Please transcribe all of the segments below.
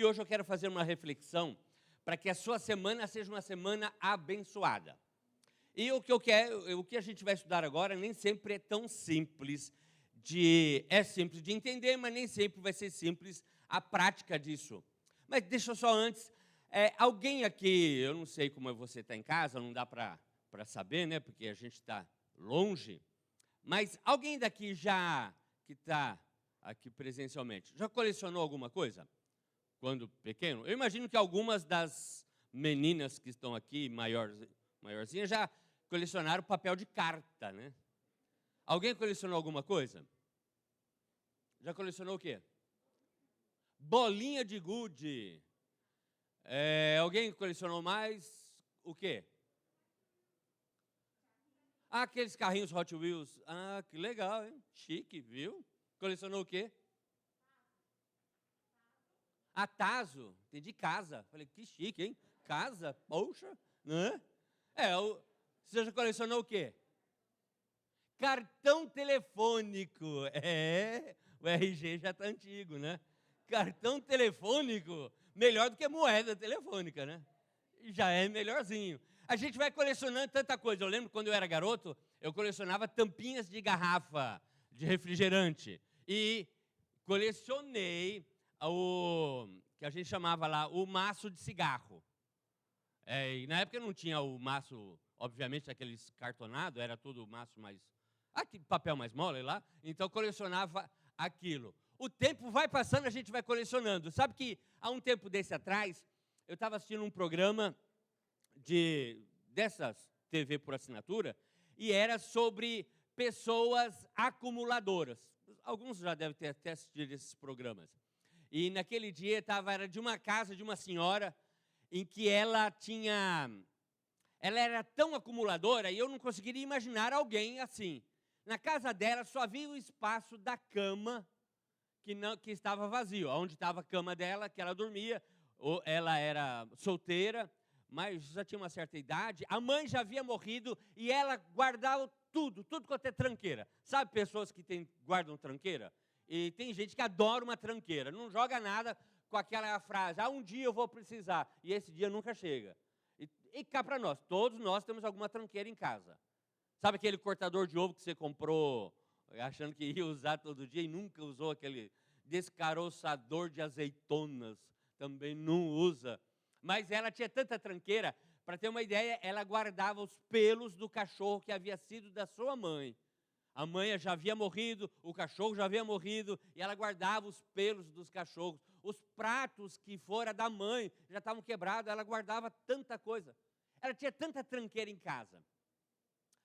E hoje eu quero fazer uma reflexão para que a sua semana seja uma semana abençoada. E o que a gente vai estudar agora nem sempre é tão simples é simples de entender, mas nem sempre vai ser simples a prática disso. Mas deixa eu só antes, alguém aqui, eu não sei como você está em casa, não dá para saber, né, porque a gente está longe, mas alguém daqui que está aqui presencialmente, já colecionou alguma coisa quando pequeno? Eu imagino que algumas das meninas que estão aqui, maiorzinhas, já colecionaram papel de carta, né? Alguém colecionou alguma coisa? Já colecionou o quê? Bolinha de gude. Alguém colecionou mais o quê? Aqueles carrinhos Hot Wheels. Ah, que legal, hein? Chique, viu? Colecionou o quê? Tazo. Entendi, casa. Falei, que chique, hein? Casa, poxa, né? Você já colecionou o quê? Cartão telefônico. O RG já está antigo, né? Cartão telefônico, melhor do que moeda telefônica, né? Já é melhorzinho. A gente vai colecionando tanta coisa. Eu lembro quando eu era garoto, eu colecionava tampinhas de garrafa de refrigerante. E colecionei o que a gente chamava lá o maço de cigarro. E na época não tinha o maço, obviamente, aqueles cartonados, era tudo maço mais... papel mais mole lá. Então, colecionava aquilo. O tempo vai passando, a gente vai colecionando. Sabe que, há um tempo desse atrás, eu estava assistindo um programa dessas TV por assinatura, e era sobre pessoas acumuladoras. Alguns já devem ter até assistido esses programas. E naquele dia era de uma casa de uma senhora em que ela era tão acumuladora e eu não conseguiria imaginar alguém assim. Na casa dela só havia o espaço da cama que estava vazio, onde estava a cama dela, que ela dormia. Ela era solteira, mas já tinha uma certa idade. A mãe já havia morrido e ela guardava tudo quanto é tranqueira. Sabe pessoas que guardam tranqueira? E tem gente que adora uma tranqueira, não joga nada com aquela frase, um dia eu vou precisar, e esse dia nunca chega. E cá para nós, todos nós temos alguma tranqueira em casa. Sabe aquele cortador de ovo que você comprou achando que ia usar todo dia e nunca usou? Aquele descaroçador de azeitonas, também não usa. Mas ela tinha tanta tranqueira, para ter uma ideia, ela guardava os pelos do cachorro que havia sido da sua mãe. A mãe já havia morrido, o cachorro já havia morrido, e ela guardava os pelos dos cachorros. Os pratos que fora da mãe já estavam quebrados, ela guardava tanta coisa. Ela tinha tanta tranqueira em casa.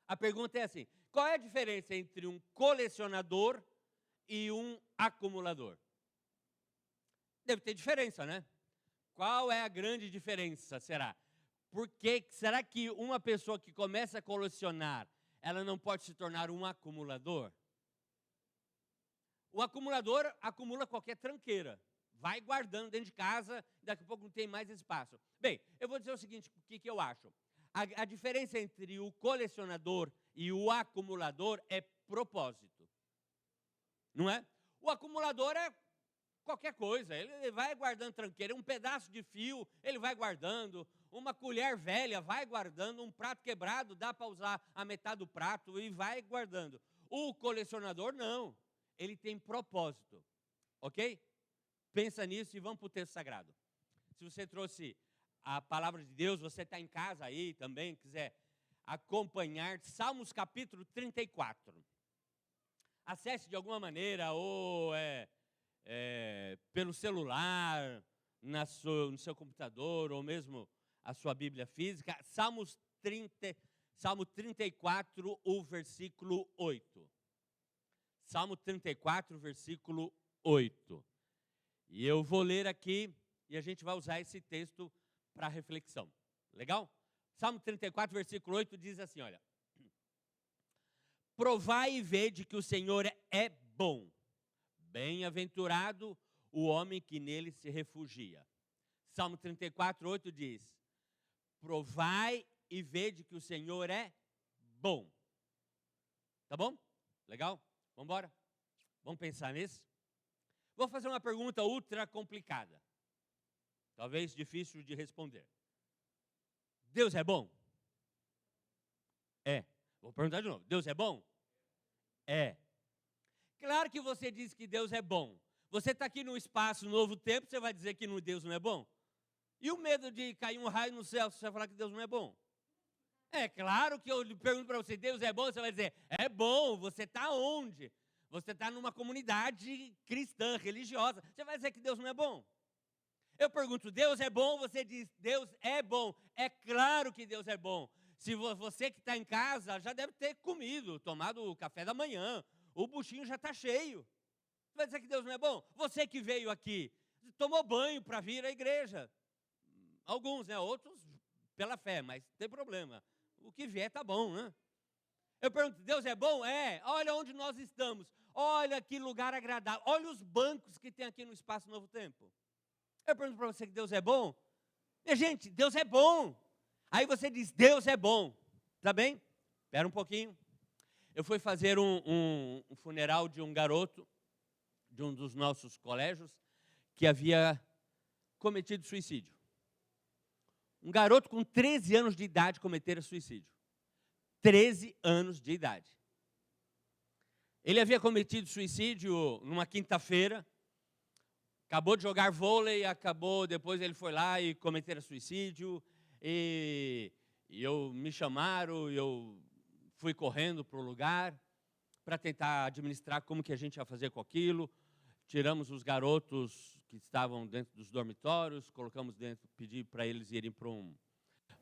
A pergunta é assim, qual é a diferença entre um colecionador e um acumulador? Deve ter diferença, né? Qual é a grande diferença, será? Será que uma pessoa que começa a colecionar, ela não pode se tornar um acumulador? O acumulador acumula qualquer tranqueira. Vai guardando dentro de casa, daqui a pouco não tem mais espaço. Bem, eu vou dizer o seguinte, o que eu acho. A diferença entre o colecionador e o acumulador é propósito. Não é? O acumulador é qualquer coisa, ele vai guardando tranqueira, um pedaço de fio, ele vai guardando, uma colher velha, vai guardando, um prato quebrado, dá para usar a metade do prato e vai guardando. O colecionador, não, ele tem propósito, ok? Pensa nisso e vamos para o texto sagrado. Se você trouxe a palavra de Deus, você está em casa aí também, quiser acompanhar, Salmos capítulo 34. Acesse de alguma maneira, ou pelo celular, no seu computador, ou mesmo a sua Bíblia física, Salmo 34, o versículo 8. Salmo 34, versículo 8. E eu vou ler aqui, e a gente vai usar esse texto para reflexão. Legal? Salmo 34, versículo 8 diz assim, olha. Provai e vede que o Senhor é bom. Bem-aventurado o homem que nele se refugia. Salmo 34, 8 diz, provai e vede que o Senhor é bom. Tá bom? Legal? Vamos embora? Vamos pensar nisso? Vou fazer uma pergunta ultra complicada. Talvez difícil de responder. Deus é bom? É. Vou perguntar de novo. Deus é bom? É. Claro que você diz que Deus é bom. Você está aqui no espaço, novo tempo, você vai dizer que Deus não é bom? E o medo de cair um raio no céu, se você falar que Deus não é bom? É claro que eu pergunto para você, Deus é bom? Você vai dizer, é bom. Você está onde? Você está numa comunidade cristã, religiosa. Você vai dizer que Deus não é bom? Eu pergunto, Deus é bom? Você diz, Deus é bom. É claro que Deus é bom. Se você que está em casa já deve ter comido, tomado o café da manhã, o buchinho já está cheio. Você vai dizer que Deus não é bom? Você que veio aqui, tomou banho para vir à igreja. Alguns, né? Outros pela fé, mas não tem problema. O que vier está bom, né? Eu pergunto, Deus é bom? É. Olha onde nós estamos. Olha que lugar agradável. Olha os bancos que tem aqui no Espaço Novo Tempo. Eu pergunto para você que Deus é bom? Minha gente, Deus é bom. Aí você diz, Deus é bom. Tá bem? Espera um pouquinho. Eu fui fazer um funeral de um garoto, de um dos nossos colégios, que havia cometido suicídio. Um garoto com 13 anos de idade cometera suicídio. 13 anos de idade. Ele havia cometido suicídio numa quinta-feira, acabou de jogar vôlei, depois ele foi lá e cometera suicídio, e me chamaram, eu fui correndo para o lugar para tentar administrar como que a gente ia fazer com aquilo. Tiramos os garotos que estavam dentro dos dormitórios, colocamos dentro, pedi para eles irem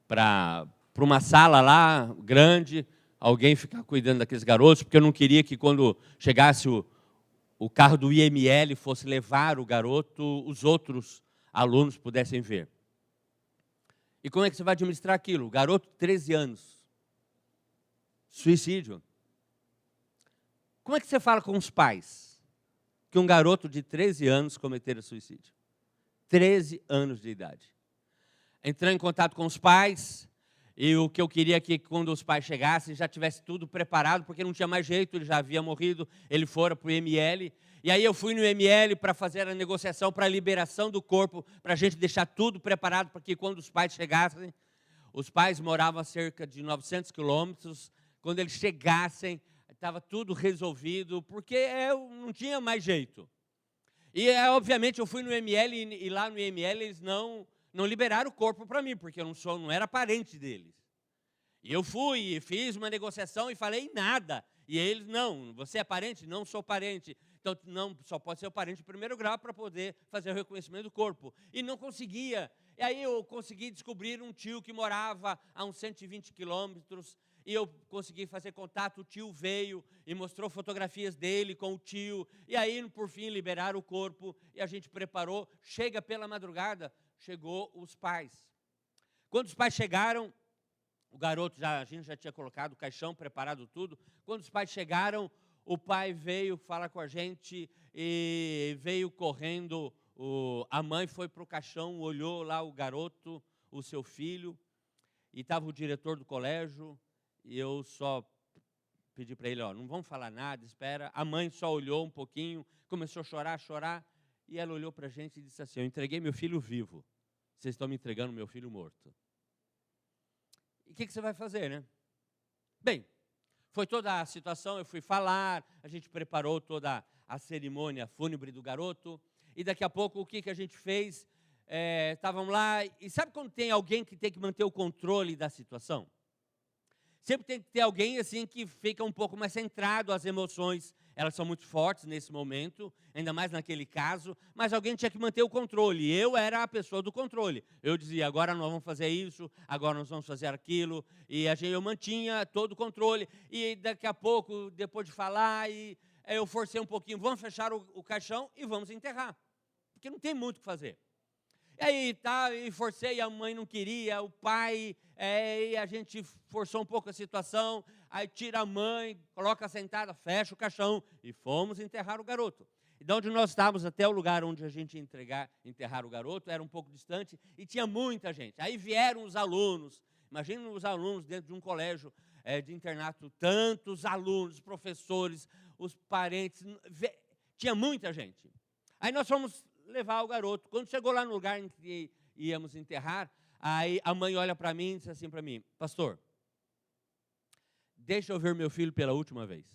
para uma sala lá, grande, alguém ficar cuidando daqueles garotos, porque eu não queria que quando chegasse o carro do IML fosse levar o garoto, os outros alunos pudessem ver. E como é que você vai administrar aquilo? O garoto, 13 anos, suicídio. Como é que você fala com os pais que um garoto de 13 anos cometera suicídio? 13 anos de idade. Entrei em contato com os pais, e o que eu queria é que quando os pais chegassem, já tivesse tudo preparado, porque não tinha mais jeito, ele já havia morrido, ele fora para o IML. E aí eu fui no IML para fazer a negociação para a liberação do corpo, para a gente deixar tudo preparado, para que quando os pais chegassem, os pais moravam a cerca de 900 quilômetros, quando eles chegassem, estava tudo resolvido, porque não tinha mais jeito. E, obviamente, eu fui no IML, e lá no IML eles não liberaram o corpo para mim, porque eu não era parente deles. E eu fui e fiz uma negociação e falei nada. E eles, não, você é parente? Não sou parente. Então, não, só pode ser o parente de primeiro grau para poder fazer o reconhecimento do corpo. E não conseguia. E aí eu consegui descobrir um tio que morava a uns 120 quilômetros, e eu consegui fazer contato, o tio veio e mostrou fotografias dele com o tio, e aí, por fim, liberaram o corpo, e a gente preparou. Chega pela madrugada, chegou os pais. Quando os pais chegaram, o garoto, a gente já tinha colocado o caixão, preparado tudo. Quando os pais chegaram, o pai veio falar com a gente e veio correndo. A mãe foi para o caixão, olhou lá o garoto, o seu filho, e estava o diretor do colégio, e eu só pedi para ele, não vamos falar nada, espera. A mãe só olhou um pouquinho, começou a chorar, e ela olhou para a gente e disse assim, eu entreguei meu filho vivo, vocês estão me entregando meu filho morto. E o que você vai fazer, né? Bem, foi toda a situação, eu fui falar, a gente preparou toda a cerimônia fúnebre do garoto, e daqui a pouco o que a gente fez? Estavam lá, e sabe quando tem alguém que tem que manter o controle da situação? Sempre tem que ter alguém assim que fica um pouco mais centrado, as emoções, elas são muito fortes nesse momento, ainda mais naquele caso, mas alguém tinha que manter o controle. Eu era a pessoa do controle. Eu dizia, agora nós vamos fazer isso, agora nós vamos fazer aquilo, e eu mantinha todo o controle. E daqui a pouco, depois de falar, eu forcei um pouquinho, vamos fechar o caixão e vamos enterrar, porque não tem muito o que fazer. E aí, e forcei, a mãe não queria, o pai, e a gente forçou um pouco a situação, aí tira a mãe, coloca sentada, fecha o caixão, e fomos enterrar o garoto. E de onde nós estávamos até o lugar onde a gente ia enterrar o garoto, era um pouco distante, e tinha muita gente. Aí vieram os alunos, imagina os alunos dentro de um colégio de internato, tantos alunos, professores, os parentes, tinha muita gente. Aí nós fomos levar o garoto. Quando chegou lá no lugar em que íamos enterrar. Aí a mãe olha para mim e diz assim para mim: pastor, deixa eu ver meu filho pela última vez.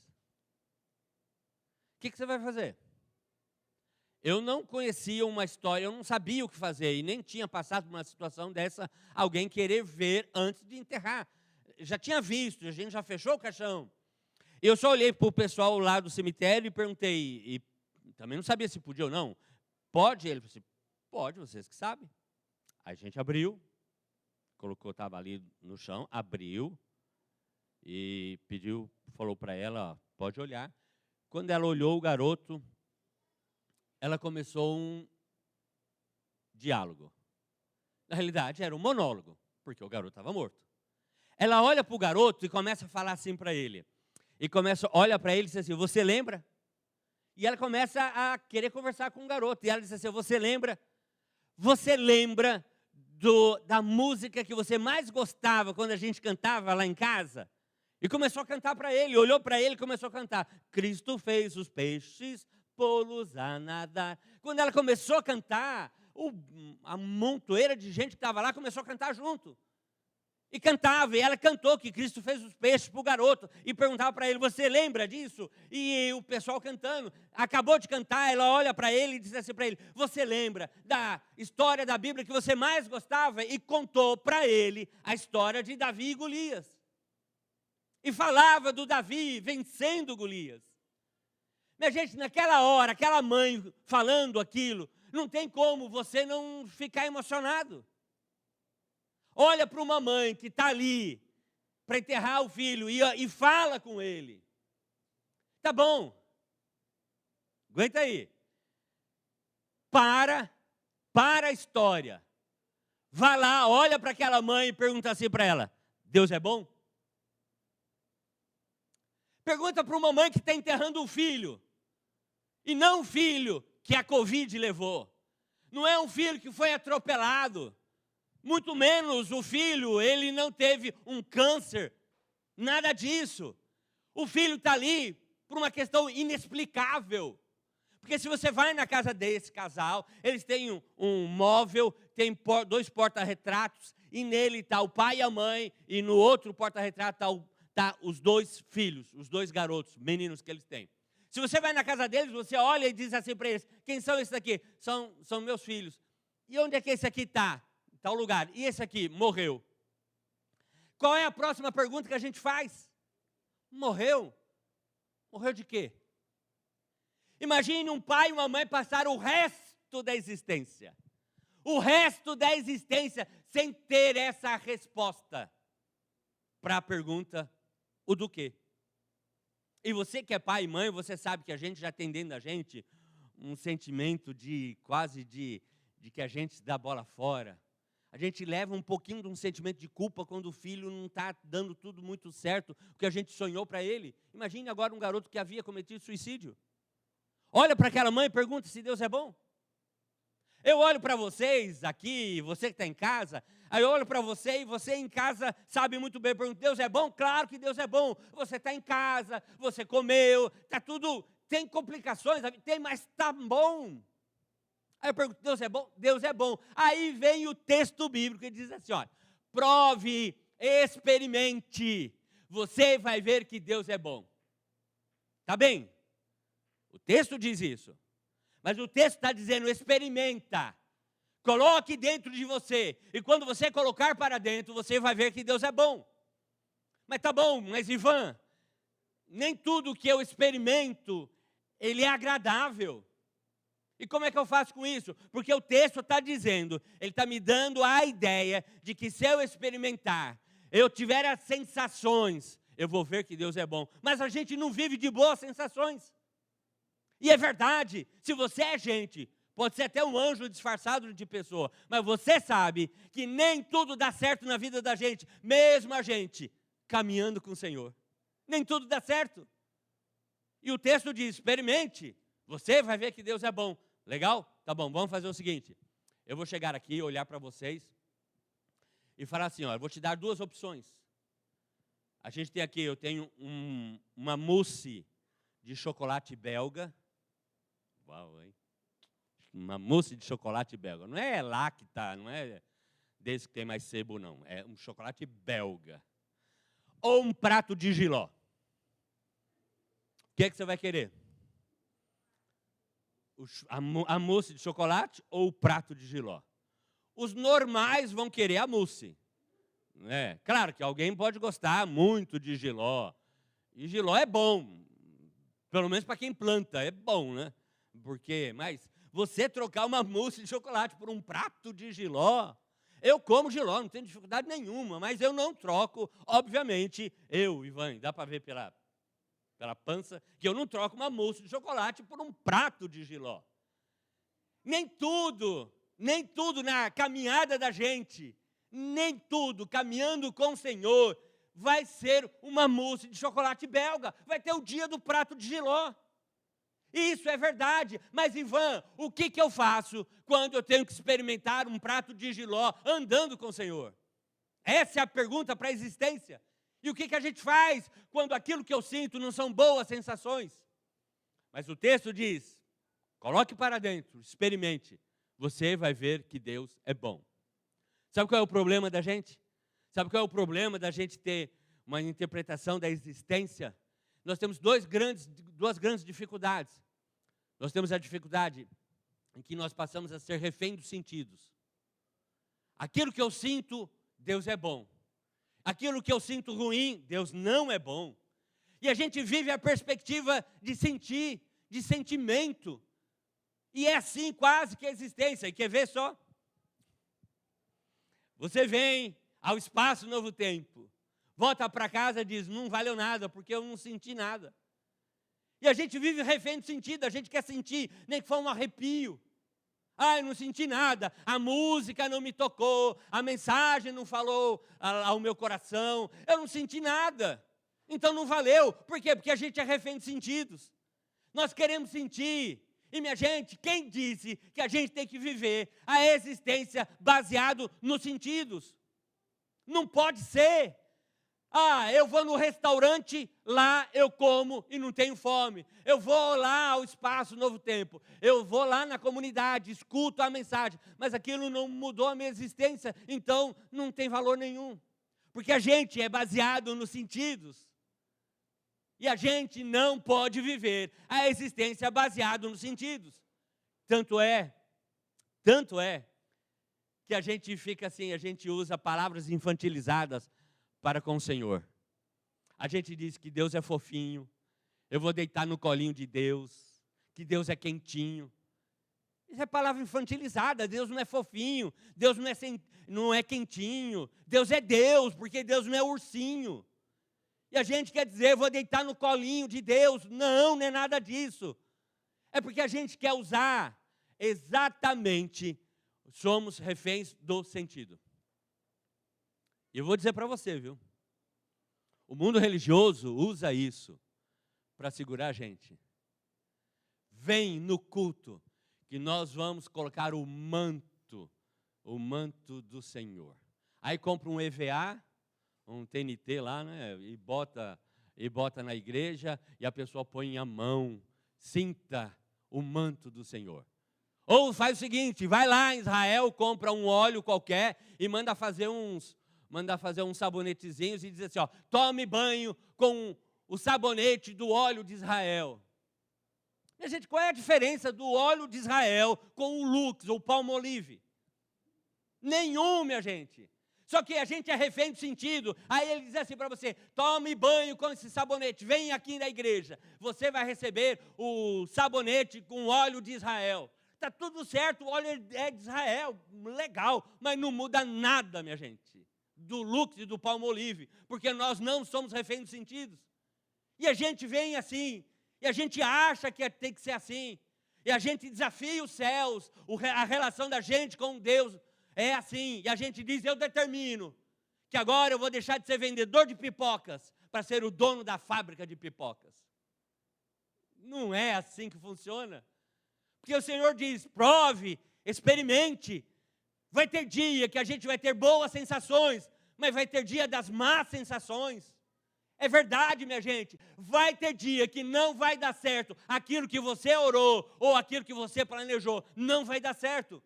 O que você vai fazer? Eu não conhecia uma história, eu não sabia o que fazer e nem tinha passado por uma situação dessa, alguém querer ver antes de enterrar. Já tinha visto, a gente já fechou o caixão. Eu só olhei para o pessoal lá do cemitério e perguntei, e também não sabia se podia ou não. Pode? Ele falou assim: pode, vocês que sabem. Aí a gente abriu, colocou, estava ali no chão, abriu e pediu, falou para ela: ó, pode olhar. Quando ela olhou o garoto, ela começou um diálogo. Na realidade, era um monólogo, porque o garoto estava morto. Ela olha para o garoto e começa a falar assim para ele. E olha para ele e diz assim: você lembra? E ela começa a querer conversar com o garoto. E ela diz assim: você lembra? Você lembra da música que você mais gostava quando a gente cantava lá em casa? E começou a cantar para ele, olhou para ele e começou a cantar: Cristo fez os peixes pô-los a nadar. Quando ela começou a cantar, a montoeira de gente que estava lá começou a cantar junto. E cantava, e ela cantou que Cristo fez os peixes para o garoto. E perguntava para ele: você lembra disso? E o pessoal cantando, acabou de cantar, ela olha para ele e diz assim para ele: você lembra da história da Bíblia que você mais gostava? E contou para ele a história de Davi e Golias. E falava do Davi vencendo Golias. Minha gente, naquela hora, aquela mãe falando aquilo, não tem como você não ficar emocionado. Olha para uma mãe que está ali para enterrar o filho e fala com ele. Tá bom, aguenta aí. Para a história. Vá lá, olha para aquela mãe e pergunta assim para ela: Deus é bom? Pergunta para uma mãe que está enterrando um filho. E não um filho que a Covid levou. Não é um filho que foi atropelado. Muito menos o filho, ele não teve um câncer. Nada disso. O filho está ali por uma questão inexplicável. Porque se você vai na casa desse casal, eles têm um móvel, tem 2 porta-retratos, e nele está o pai e a mãe, e no outro porta-retrato está os 2 filhos, os 2 garotos, meninos que eles têm. Se você vai na casa deles, você olha e diz assim para eles: quem são esses aqui? São meus filhos. E onde é que esse aqui está? Em tal lugar. E esse aqui? Morreu. Qual é a próxima pergunta que a gente faz? Morreu? Morreu de quê? Imagine um pai e uma mãe passar o resto da existência. O resto da existência sem ter essa resposta para a pergunta: o do quê? E você que é pai e mãe, você sabe que a gente já tem dentro da gente um sentimento de quase de que a gente se dá bola fora. A gente leva um pouquinho de um sentimento de culpa quando o filho não está dando tudo muito certo, o que a gente sonhou para ele. Imagine agora um garoto que havia cometido suicídio. Olha para aquela mãe e pergunta se Deus é bom. Eu olho para vocês aqui, você que está em casa, aí eu olho para você e você em casa sabe muito bem, pergunta: Deus é bom? Claro que Deus é bom. Você está em casa, você comeu, está tudo, tem complicações, tem, mas está bom. Aí eu pergunto: Deus é bom? Deus é bom. Aí vem o texto bíblico e diz assim: olha, prove, experimente, você vai ver que Deus é bom. Tá bem? O texto diz isso. Mas o texto está dizendo: experimenta, coloque dentro de você, e quando você colocar para dentro, você vai ver que Deus é bom. Mas tá bom, mas Ivan, nem tudo que eu experimento, ele é agradável. E como é que eu faço com isso? Porque o texto está dizendo, ele está me dando a ideia de que se eu experimentar, eu tiver as sensações, eu vou ver que Deus é bom. Mas a gente não vive de boas sensações. E é verdade, se você é gente, pode ser até um anjo disfarçado de pessoa, mas você sabe que nem tudo dá certo na vida da gente, mesmo a gente caminhando com o Senhor. Nem tudo dá certo. E o texto diz: experimente, você vai ver que Deus é bom. Legal? Tá bom, vamos fazer o seguinte. Eu vou chegar aqui, olhar para vocês e falar assim: ó, eu vou te dar 2 opções. A gente tem aqui, eu tenho uma mousse de chocolate belga. Uau, hein? uma mousse de chocolate belga. Não é Lacta, não é desse que tem mais sebo, não. É um chocolate belga. Ou um prato de jiló. O que é que você vai querer? A mousse de chocolate ou o prato de jiló? Os normais vão querer a mousse. Claro que alguém pode gostar muito de jiló. E jiló é bom. Pelo menos para quem planta, é bom, né? Mas você trocar uma mousse de chocolate por um prato de jiló, eu como jiló, não tenho dificuldade nenhuma, mas eu não troco, obviamente, Ivan, dá para ver pela pança, que eu não troco uma mousse de chocolate por um prato de jiló. Nem tudo na caminhada da gente, nem tudo caminhando com o Senhor vai ser uma mousse de chocolate belga, vai ter o dia do prato de jiló. Isso é verdade, mas Ivan, o que eu faço quando eu tenho que experimentar um prato de jiló andando com o Senhor? Essa é a pergunta para a existência. E o que a gente faz quando aquilo que eu sinto não são boas sensações? Mas o texto diz, coloque para dentro, experimente, você vai ver que Deus é bom. Sabe qual é o problema da gente? Sabe qual é o problema da gente ter uma interpretação da existência? Nós temos duas grandes dificuldades. Nós temos a dificuldade em que nós passamos a ser refém dos sentidos. Aquilo que eu sinto, Deus é bom. Aquilo que eu sinto ruim, Deus não é bom. E a gente vive a perspectiva de sentir, de sentimento. E é assim quase que a existência. E quer ver só? Você vem ao Espaço Novo Tempo. Volta para casa e diz, não valeu nada, porque eu não senti nada. E a gente vive refém do sentido, a gente quer sentir, nem que for um arrepio. Eu não senti nada, a música não me tocou, a mensagem não falou ao meu coração, eu não senti nada. Então não valeu, por quê? Porque a gente é refém de sentidos. Nós queremos sentir, e minha gente, quem disse que a gente tem que viver a existência baseado nos sentidos? Não pode ser. Eu vou no restaurante, lá eu como e não tenho fome. Eu vou lá ao Espaço Novo Tempo. Eu vou lá na comunidade, escuto a mensagem. Mas aquilo não mudou a minha existência, então não tem valor nenhum. Porque a gente é baseado nos sentidos. E a gente não pode viver a existência baseada nos sentidos. Tanto é, que a gente fica assim, a gente usa palavras infantilizadas para com o Senhor. A gente diz que Deus é fofinho, eu vou deitar no colinho de Deus, que Deus é quentinho. Isso é palavra infantilizada, Deus não é fofinho, Deus não é quentinho, Deus é Deus, porque Deus não é ursinho. E a gente quer dizer, eu vou deitar no colinho de Deus. Não é nada disso. É porque a gente quer usar exatamente, somos reféns do sentido. E eu vou dizer para você, viu? O mundo religioso usa isso para segurar a gente. Vem no culto que nós vamos colocar o manto do Senhor. Aí compra um EVA, um TNT lá, né? E bota na igreja e a pessoa põe a mão, sinta o manto do Senhor. Ou faz o seguinte, vai lá em Israel, compra um óleo qualquer e manda fazer uns sabonetezinhos e diz assim, tome banho com o sabonete do óleo de Israel. Minha gente, qual é a diferença do óleo de Israel com o Lux ou Palmolive? Nenhum, minha gente. Só que a gente é refém do sentido. Aí ele diz assim para você, tome banho com esse sabonete, vem aqui na igreja. Você vai receber o sabonete com óleo de Israel. Está tudo certo, o óleo é de Israel, legal, mas não muda nada, minha gente, do Lux e do Palmolive, porque nós não somos reféns dos sentidos. E a gente vem assim, e a gente acha que tem que ser assim, e a gente desafia os céus, a relação da gente com Deus é assim, e a gente diz, eu determino que agora eu vou deixar de ser vendedor de pipocas para ser o dono da fábrica de pipocas. Não é assim que funciona. Porque o Senhor diz, prove, experimente. Vai ter dia que a gente vai ter boas sensações, mas vai ter dia das más sensações. É verdade, minha gente. Vai ter dia que não vai dar certo aquilo que você orou ou aquilo que você planejou. Não vai dar certo.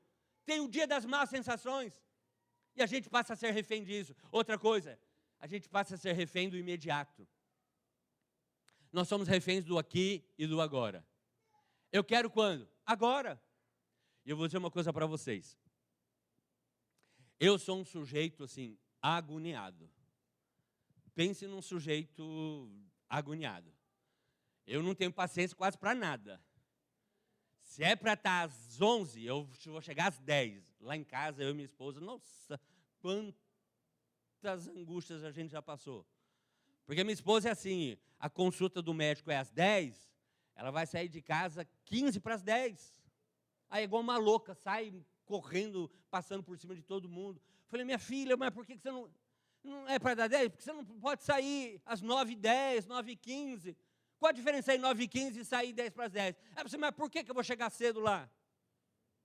Tem o dia das más sensações. E a gente passa a ser refém disso. Outra coisa, a gente passa a ser refém do imediato. Nós somos reféns do aqui e do agora. Eu quero quando? Agora. E eu vou dizer uma coisa para vocês. Eu sou um sujeito, assim, agoniado. Pense num sujeito agoniado. Eu não tenho paciência quase para nada. Se é para estar às 11, eu vou chegar às 10. Lá em casa, eu e minha esposa, nossa, quantas angústias a gente já passou. Porque minha esposa é assim, a consulta do médico é às 10, ela vai sair de casa 15 para as 10. Aí é igual uma louca, sai correndo, passando por cima de todo mundo. Falei, minha filha, mas por que você não é para dar 10? Porque você não pode sair às 9h10, 9h15. Qual a diferença aí 9h15 e sair 10 para as 10? Mas por que eu vou chegar cedo lá?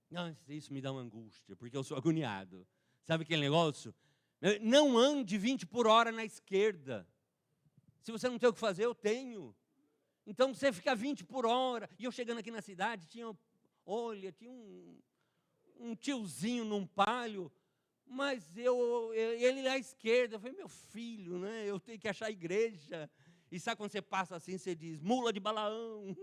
Não, isso me dá uma angústia, porque eu sou agoniado. Sabe aquele negócio? Não ande 20 por hora na esquerda. Se você não tem o que fazer, eu tenho. Então você fica 20 por hora. E eu chegando aqui na cidade, tinha um tiozinho num palio, mas ele à esquerda. Eu falei, meu filho, né? Eu tenho que achar a igreja. E sabe quando você passa assim, você diz, mula de Balaão,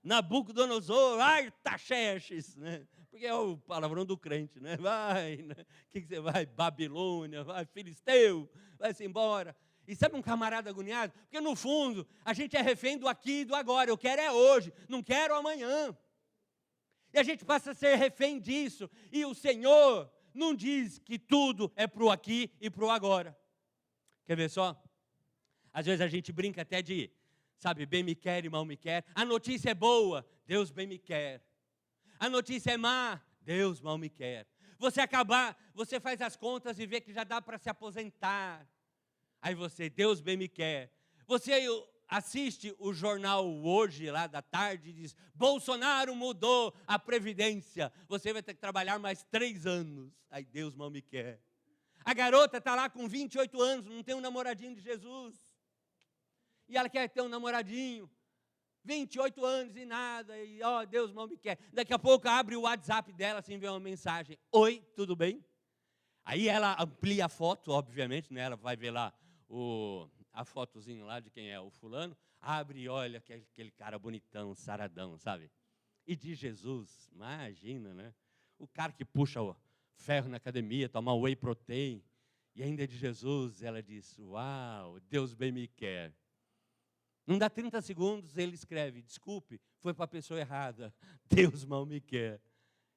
Nabucodonosor, Artaxerxes, né? Porque é o palavrão do crente, né? Vai, né? Que você vai? Babilônia, vai, Filisteu, vai-se embora. E sabe um camarada agoniado? Porque no fundo, a gente é refém do aqui e do agora. Eu quero é hoje, não quero amanhã. E a gente passa a ser refém disso. E o Senhor não diz que tudo é para o aqui e para o agora. Quer ver só? Às vezes a gente brinca até de, sabe, bem me quer e mal me quer. A notícia é boa, Deus bem me quer. A notícia é má, Deus mal me quer. Você faz as contas e vê que já dá para se aposentar. Aí você, Deus bem me quer. Você assiste o jornal hoje, lá da tarde, e diz, Bolsonaro mudou a Previdência. Você vai ter que trabalhar mais 3 anos. Aí Deus mal me quer. A garota está lá com 28 anos, não tem um namoradinho de Jesus. E ela quer ter um namoradinho. 28 anos e nada, e Deus mal me quer. Daqui a pouco abre o WhatsApp dela, assim, vê uma mensagem. Oi, tudo bem? Aí ela amplia a foto, obviamente, né? Ela vai ver lá a fotozinha lá de quem é o fulano. Abre e olha aquele cara bonitão, saradão, sabe? E de Jesus, imagina, né? O cara que puxa o ferro na academia, toma whey protein. E ainda é de Jesus, ela diz, uau, Deus bem me quer. Não dá 30 segundos, ele escreve, desculpe, foi para a pessoa errada, Deus mal me quer.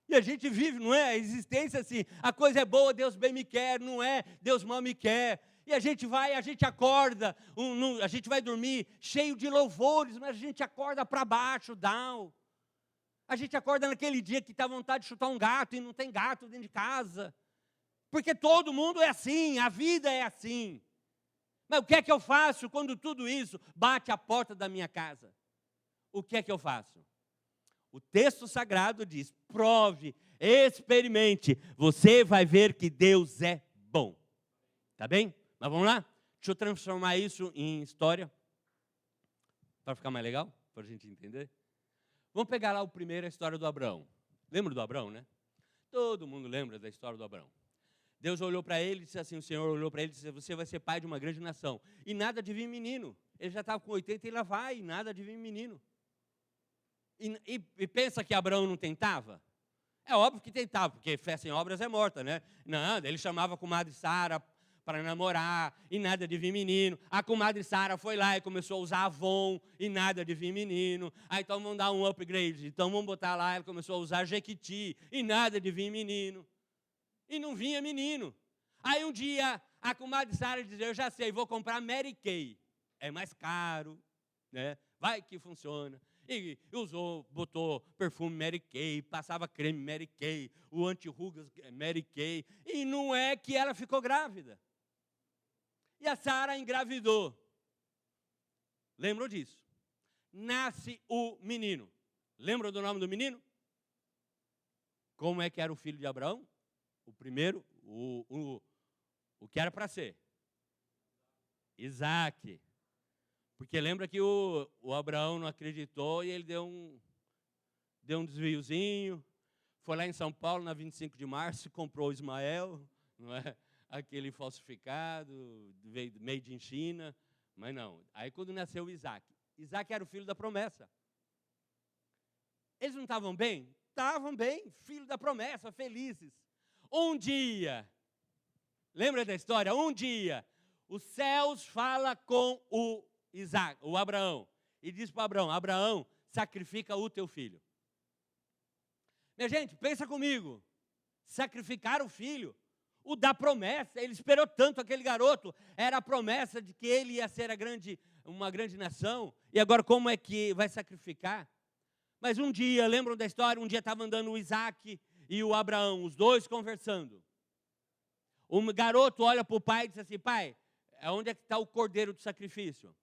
E a gente vive, não é? A existência assim, a coisa é boa, Deus bem me quer, não é? Deus mal me quer. E a gente acorda, a gente vai dormir cheio de louvores, mas a gente acorda para baixo, down. A gente acorda naquele dia que está vontade de chutar um gato e não tem gato dentro de casa. Porque todo mundo é assim, a vida é assim. Mas o que é que eu faço quando tudo isso bate à porta da minha casa? O que é que eu faço? O texto sagrado diz, prove, experimente, você vai ver que Deus é bom. Tá bem? Mas vamos lá? Deixa eu transformar isso em história, para ficar mais legal, para a gente entender. Vamos pegar lá a história do Abraão. Lembra do Abraão, né? Todo mundo lembra da história do Abraão. Deus olhou para ele e disse assim, o Senhor olhou para ele e disse, você vai ser pai de uma grande nação. E nada de vir menino. Ele já estava com 80 e lá vai, e nada de vir menino. E pensa que Abraão não tentava? É óbvio que tentava, porque fé sem obras é morta, né? Não, ele chamava a comadre Sara para namorar, e nada de vir menino. A comadre Sara foi lá e começou a usar Avon, e nada de vir menino. Aí então vamos dar um upgrade, então vamos botar lá, ela começou a usar Jequiti, e nada de vir menino. E não vinha menino. Aí um dia, a comadre Sara dizia, eu já sei, vou comprar Mary Kay. É mais caro, né? Vai que funciona. E botou perfume Mary Kay, passava creme Mary Kay, o anti-rugas Mary Kay. E não é que ela ficou grávida. E a Sara engravidou. Lembram disso? Nasce o menino. Lembram do nome do menino? Como é que era o filho de Abraão? O primeiro, o que era para ser. Isaac. Porque lembra que o Abraão não acreditou e ele deu um desviozinho. Foi lá em São Paulo, na 25 de março, comprou o Ismael, não é? Aquele falsificado, made in China. Mas não. Aí quando nasceu Isaac. Isaac era o filho da promessa. Eles não estavam bem? Estavam bem, filho da promessa, felizes. Um dia, lembra da história? Um dia, os céus falam com o Abraão. E diz para Abraão, Abraão, sacrifica o teu filho. Minha gente, pensa comigo. Sacrificar o filho, o da promessa. Ele esperou tanto aquele garoto. Era a promessa de que ele ia ser uma grande nação. E agora como é que vai sacrificar? Mas um dia, lembram da história? Um dia estava andando o Isaac e o Abraão, os dois conversando. O garoto olha para o pai e diz assim, pai, onde é que está o cordeiro do sacrifício?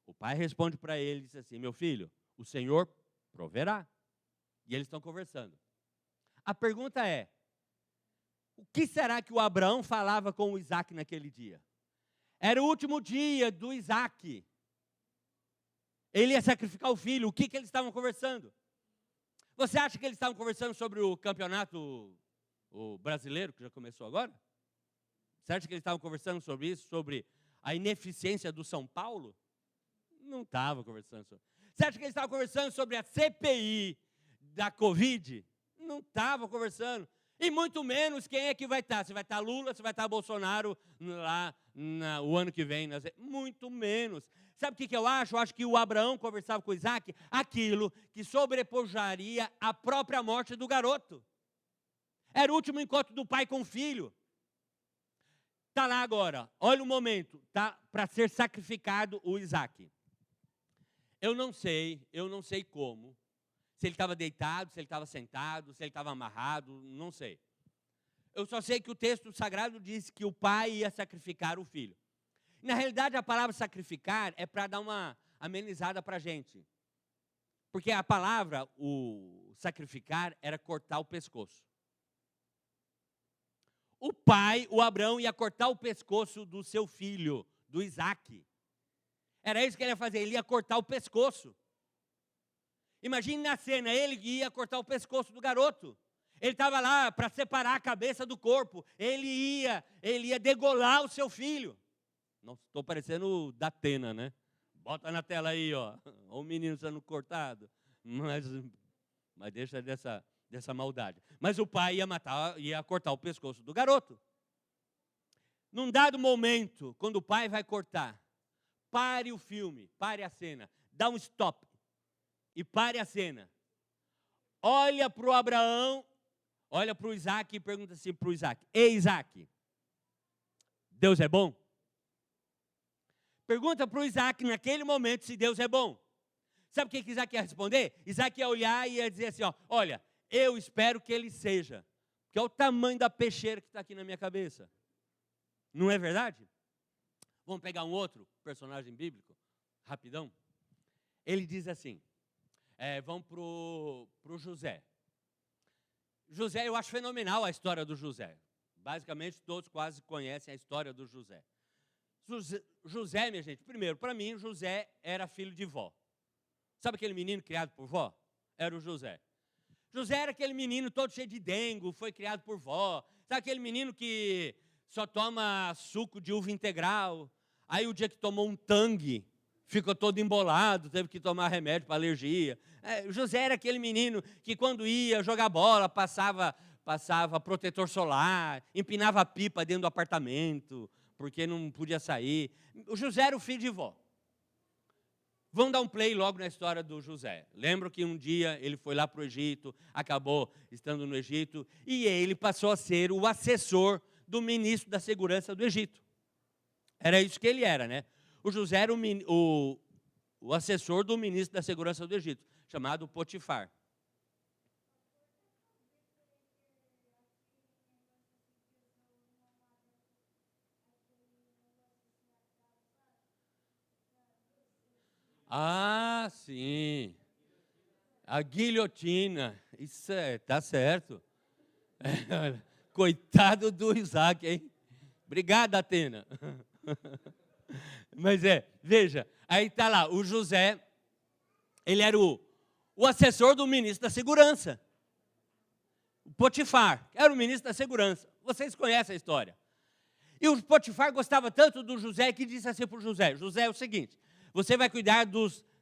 O pai responde para ele e diz assim, meu filho, o Senhor proverá. E eles estão conversando. A pergunta é, o que será que o Abraão falava com o Isaac naquele dia? Era o último dia do Isaac. Ele ia sacrificar o filho. O que eles estavam conversando? Você acha que eles estavam conversando sobre o campeonato brasileiro, que já começou agora? Você acha que eles estavam conversando sobre isso? Sobre a ineficiência do São Paulo? Não estavam conversando sobre. Você acha que eles estavam conversando sobre a CPI da Covid? Não estavam conversando. E muito menos quem é que vai estar. Se vai estar Lula, se vai estar Bolsonaro lá o ano que vem. Muito menos. Sabe o que eu acho? Eu acho que o Abraão conversava com Isaac aquilo que sobrepujaria a própria morte do garoto. Era o último encontro do pai com o filho. Está lá agora. Olha o momento. Está para ser sacrificado o Isaac. Eu não sei como. Se ele estava deitado, se ele estava sentado, se ele estava amarrado, não sei. Eu só sei que o texto sagrado diz que o pai ia sacrificar o filho. Na realidade, a palavra sacrificar é para dar uma amenizada para a gente. Porque a palavra, o sacrificar, era cortar o pescoço. O pai, o Abraão, ia cortar o pescoço do seu filho, do Isaac. Era isso que ele ia fazer, ele ia cortar o pescoço. Imagine na cena, ele ia cortar o pescoço do garoto. Ele estava lá para separar a cabeça do corpo. Ele ia degolar o seu filho. Não estou parecendo o Datena, né? Bota na tela aí, ó. O menino sendo cortado. Mas deixa dessa maldade. Mas o pai ia cortar o pescoço do garoto. Num dado momento, quando o pai vai cortar, pare o filme, pare a cena, dá um stop. E pare a cena. Olha para o Abraão, olha para o Isaac e pergunta assim para o Isaac. Ei, Isaac, Deus é bom? Pergunta para o Isaac naquele momento se Deus é bom. Sabe o que Isaac ia responder? Isaac ia olhar e ia dizer assim, ó, olha, eu espero que ele seja. Que é o tamanho da peixeira que está aqui na minha cabeça. Não é verdade? Vamos pegar um outro personagem bíblico, rapidão. Ele diz assim, vamos para o José. José, eu acho fenomenal a história do José. Basicamente, todos quase conhecem a história do José. José, minha gente, primeiro, para mim, José era filho de vó. Sabe aquele menino criado por vó? Era o José. José era aquele menino todo cheio de dengo, foi criado por vó. Sabe aquele menino que só toma suco de uva integral? Aí o dia que tomou um tangue, ficou todo embolado, teve que tomar remédio para alergia. José era aquele menino que quando ia jogar bola, passava protetor solar, empinava pipa dentro do apartamento, porque não podia sair. O José era o filho de vó. Vamos dar um play logo na história do José. Lembro que um dia ele foi lá para o Egito, acabou estando no Egito, e ele passou a ser o assessor do ministro da Segurança do Egito. Era isso que ele era, né? O José era o assessor do ministro da Segurança do Egito, chamado Potifar. Ah, sim. A guilhotina. Isso tá certo. Coitado do Isaac, hein? Obrigado, Atena. Mas veja, aí está lá, o José, ele era o assessor do ministro da Segurança. O Potifar era o ministro da Segurança. Vocês conhecem a história. E o Potifar gostava tanto do José que disse assim para o José: José, é o seguinte, você vai cuidar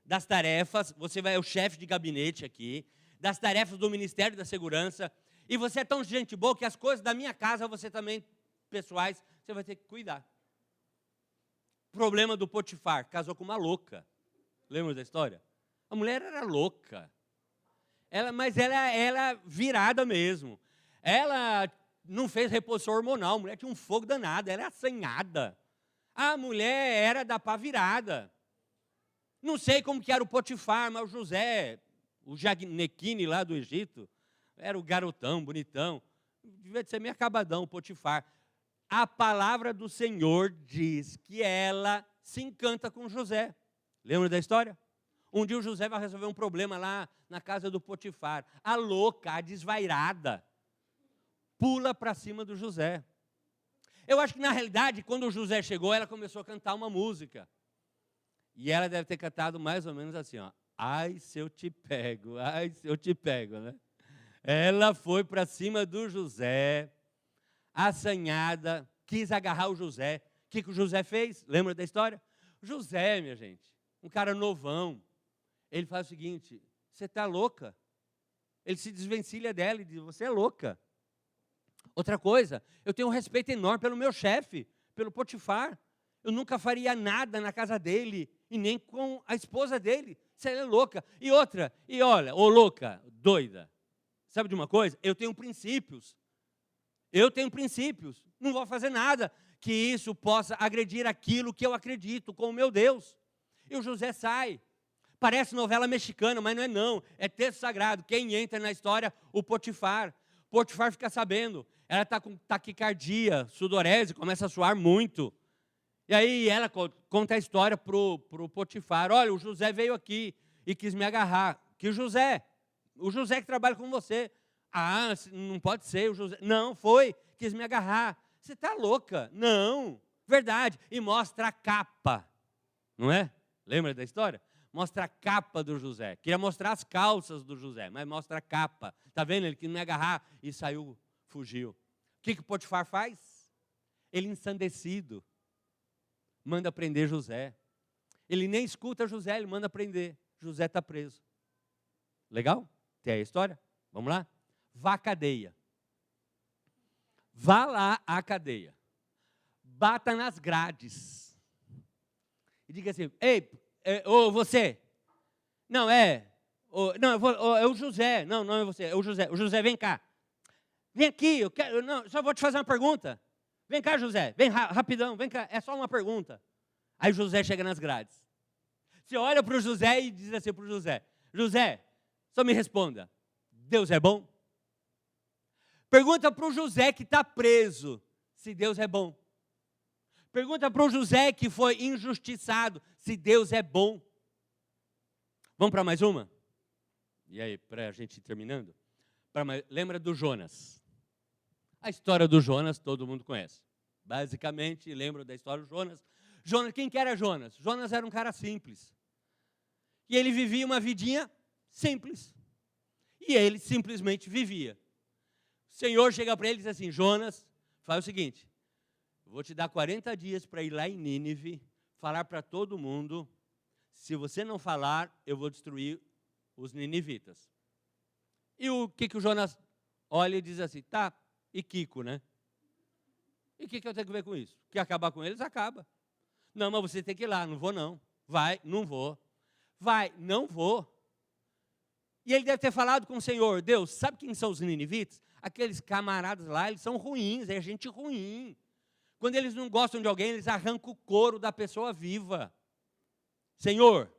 das tarefas, você é o chefe de gabinete aqui, das tarefas do Ministério da Segurança, e você é tão gente boa que as coisas da minha casa, você também, pessoais, você vai ter que cuidar. Problema do Potifar, casou com uma louca. Lembra da história? A mulher era louca. Mas ela era virada mesmo. Ela não fez reposição hormonal, a mulher tinha um fogo danado, ela era assanhada. A mulher era da pá virada. Não sei como que era o Potifar, mas o José, o Janequine lá do Egito, era o garotão, bonitão. Devia ser meio acabadão o Potifar. A palavra do Senhor diz que ela se encanta com José. Lembra da história? Um dia o José vai resolver um problema lá na casa do Potifar. A louca, a desvairada, pula para cima do José. Eu acho que, na realidade, quando o José chegou, ela começou a cantar uma música. E ela deve ter cantado mais ou menos assim, ó. Ai, se eu te pego, ai, se eu te pego, né? Ela foi para cima do José, assanhada, quis agarrar o José. O que o José fez? Lembra da história? José, minha gente, um cara novão, ele faz o seguinte: você está louca? Ele se desvencilha dela e diz: você é louca. Outra coisa, eu tenho um respeito enorme pelo meu chefe, pelo Potifar. Eu nunca faria nada na casa dele e nem com a esposa dele. Você é louca. E outra, e olha, ô louca, doida. Sabe de uma coisa? Eu tenho princípios. Eu tenho princípios. Não vou fazer nada que isso possa agredir aquilo que eu acredito com o meu Deus. E o José sai. Parece novela mexicana, mas não é não. É texto sagrado. Quem entra na história? O Potifar. Potifar fica sabendo. Ela está com taquicardia, sudorese, começa a suar muito. E aí ela conta a história para o Potifar. Olha, o José veio aqui e quis me agarrar. Que José? O José que trabalha com você. Ah, não pode ser o José. Não, foi, quis me agarrar. Você está louca? Não, verdade. E mostra a capa, não é? Lembra da história? Mostra a capa do José. Queria mostrar as calças do José, mas mostra a capa. Está vendo? Ele quis me agarrar e saiu, fugiu. O que o Potifar faz? Ele, ensandecido, manda prender José. Ele nem escuta José, ele manda prender. José está preso. Legal? Tem aí a história? Vamos lá? Vá à cadeia. Vá lá à cadeia. Bata nas grades. E diga assim: ei, você. Não, é o José. Não, não é você, é o José. O José, vem cá. Vem aqui, só vou te fazer uma pergunta. Vem cá, José, vem rapidão, vem cá, é só uma pergunta. Aí o José chega nas grades. Você olha para o José e diz assim para o José: José, só me responda, Deus é bom? Pergunta para o José que está preso se Deus é bom. Pergunta para o José que foi injustiçado se Deus é bom. Vamos para mais uma? E aí, para a gente ir terminando? Lembra do Jonas? A história do Jonas todo mundo conhece. Basicamente, lembra da história do Jonas. Jonas, quem que era Jonas? Jonas era um cara simples. E ele vivia uma vidinha simples. E ele simplesmente vivia. O Senhor chega para ele e diz assim: Jonas, faz o seguinte, eu vou te dar 40 dias para ir lá em Nínive, falar para todo mundo. Se você não falar, eu vou destruir os ninivitas. E o que o Jonas olha e diz assim: tá, e Kiko, né? E o que eu tenho que ver com isso? Quer acabar com eles? Acaba. Não, mas você tem que ir lá. Não vou, não. Vai, não vou. Vai, não vou. E ele deve ter falado com o Senhor: Deus, sabe quem são os ninivitas? Aqueles camaradas lá, eles são ruins, é gente ruim. Quando eles não gostam de alguém, eles arrancam o couro da pessoa viva. Senhor,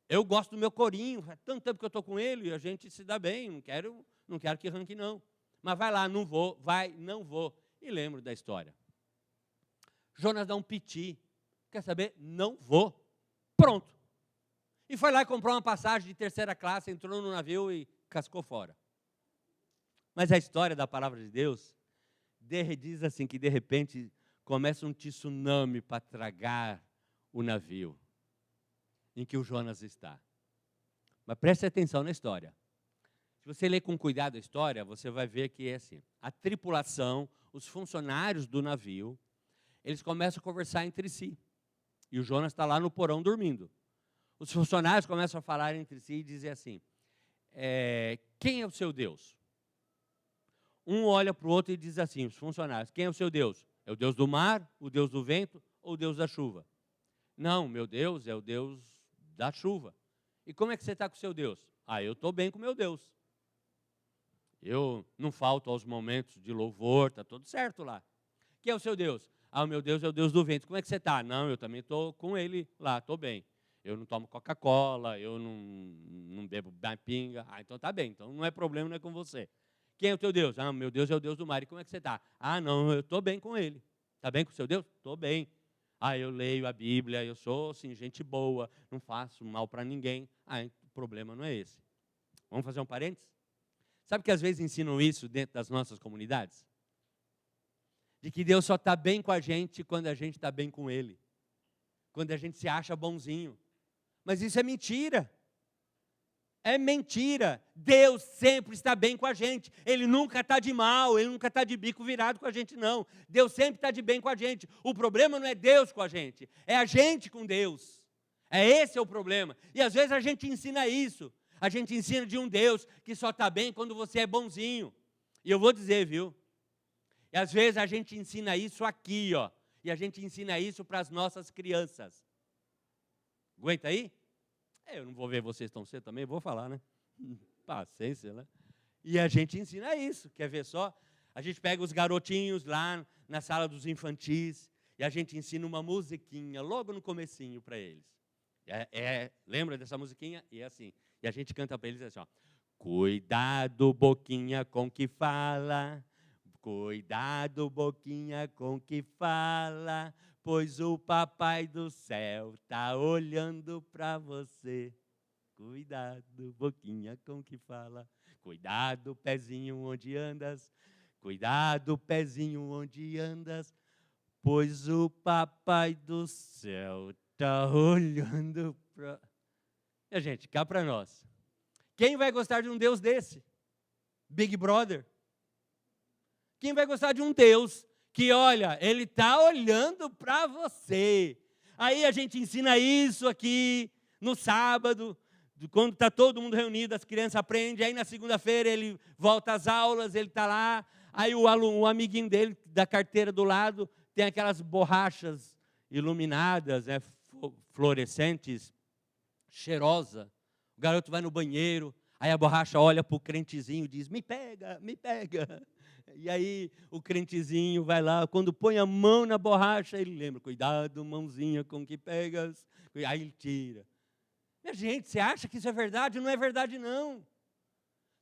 eu gosto do meu corinho, faz tanto tempo que eu estou com ele e a gente se dá bem, não quero que arranque não. Mas vai lá, não vou, vai, não vou. E lembro da história. Jonas dá um piti, quer saber? Não vou. Pronto. E foi lá e comprou uma passagem de terceira classe, entrou no navio e cascou fora. Mas a história da palavra de Deus diz assim que de repente começa um tsunami para tragar o navio em que o Jonas está. Mas preste atenção na história. Se você ler com cuidado a história, você vai ver que é assim. A tripulação, os funcionários do navio, eles começam a conversar entre si. E o Jonas está lá no porão dormindo. Os funcionários começam a falar entre si e dizer assim, quem é o seu Deus? Um olha para o outro e diz assim, os funcionários, quem é o seu Deus? É o Deus do mar, o Deus do vento ou o Deus da chuva? Não, meu Deus é o Deus da chuva. E como é que você está com o seu Deus? Eu estou bem com o meu Deus. Eu não falto aos momentos de louvor, está tudo certo lá. Quem é o seu Deus? O meu Deus é o Deus do vento. Como é que você está? Não, eu também estou com ele lá, estou bem. Eu não tomo Coca-Cola, eu não bebo pinga. Então está bem, então não é problema, não é com você. Quem é o teu Deus? Meu Deus é o Deus do mar. E como é que você está? Não, eu estou bem com ele. Está bem com o seu Deus? Estou bem. Eu leio a Bíblia, eu sou assim, gente boa, não faço mal para ninguém. O problema não é esse. Vamos fazer um parênteses? Sabe que às vezes ensinam isso dentro das nossas comunidades? De que Deus só está bem com a gente quando a gente está bem com Ele. Quando a gente se acha bonzinho. Mas isso é mentira. É mentira. Deus sempre está bem com a gente. Ele nunca está de mal, Ele nunca está de bico virado com a gente, não. Deus sempre está de bem com a gente. O problema não é Deus com a gente, é a gente com Deus. Esse é o problema. E às vezes a gente ensina isso. A gente ensina de um Deus que só está bem quando você é bonzinho. E eu vou dizer, viu? E às vezes a gente ensina isso aqui, ó. E a gente ensina isso para as nossas crianças. Aguenta aí? Eu não vou ver vocês tão cedo também, vou falar, né? Paciência, né? E a gente ensina isso, quer ver só? A gente pega os garotinhos lá na sala dos infantis e a gente ensina uma musiquinha logo no comecinho para eles. Lembra dessa musiquinha? E é assim. E a gente canta para eles assim, ó. Cuidado, boquinha, com que fala. Cuidado, boquinha, com que fala. Pois o papai do céu tá olhando para você. Cuidado, boquinha, com que fala. Cuidado, pezinho, onde andas. Cuidado, pezinho, onde andas. Pois o papai do céu tá olhando para... E a gente, cá para nós. Quem vai gostar de um Deus desse? Big Brother. Quem vai gostar de um Deus que, olha, Ele está olhando para você? Aí a gente ensina isso aqui no sábado, quando está todo mundo reunido, as crianças aprendem. Aí na segunda-feira ele volta às aulas, ele está lá. Aí o amiguinho dele, da carteira do lado, tem aquelas borrachas iluminadas, fluorescentes, cheirosa. O garoto vai no banheiro, aí a borracha olha para o crentezinho e diz, me pega, me pega. E aí o crentezinho vai lá, quando põe a mão na borracha, ele lembra, cuidado, mãozinha com que pegas. Aí ele tira. Minha gente, você acha que isso é verdade? Não é verdade, não.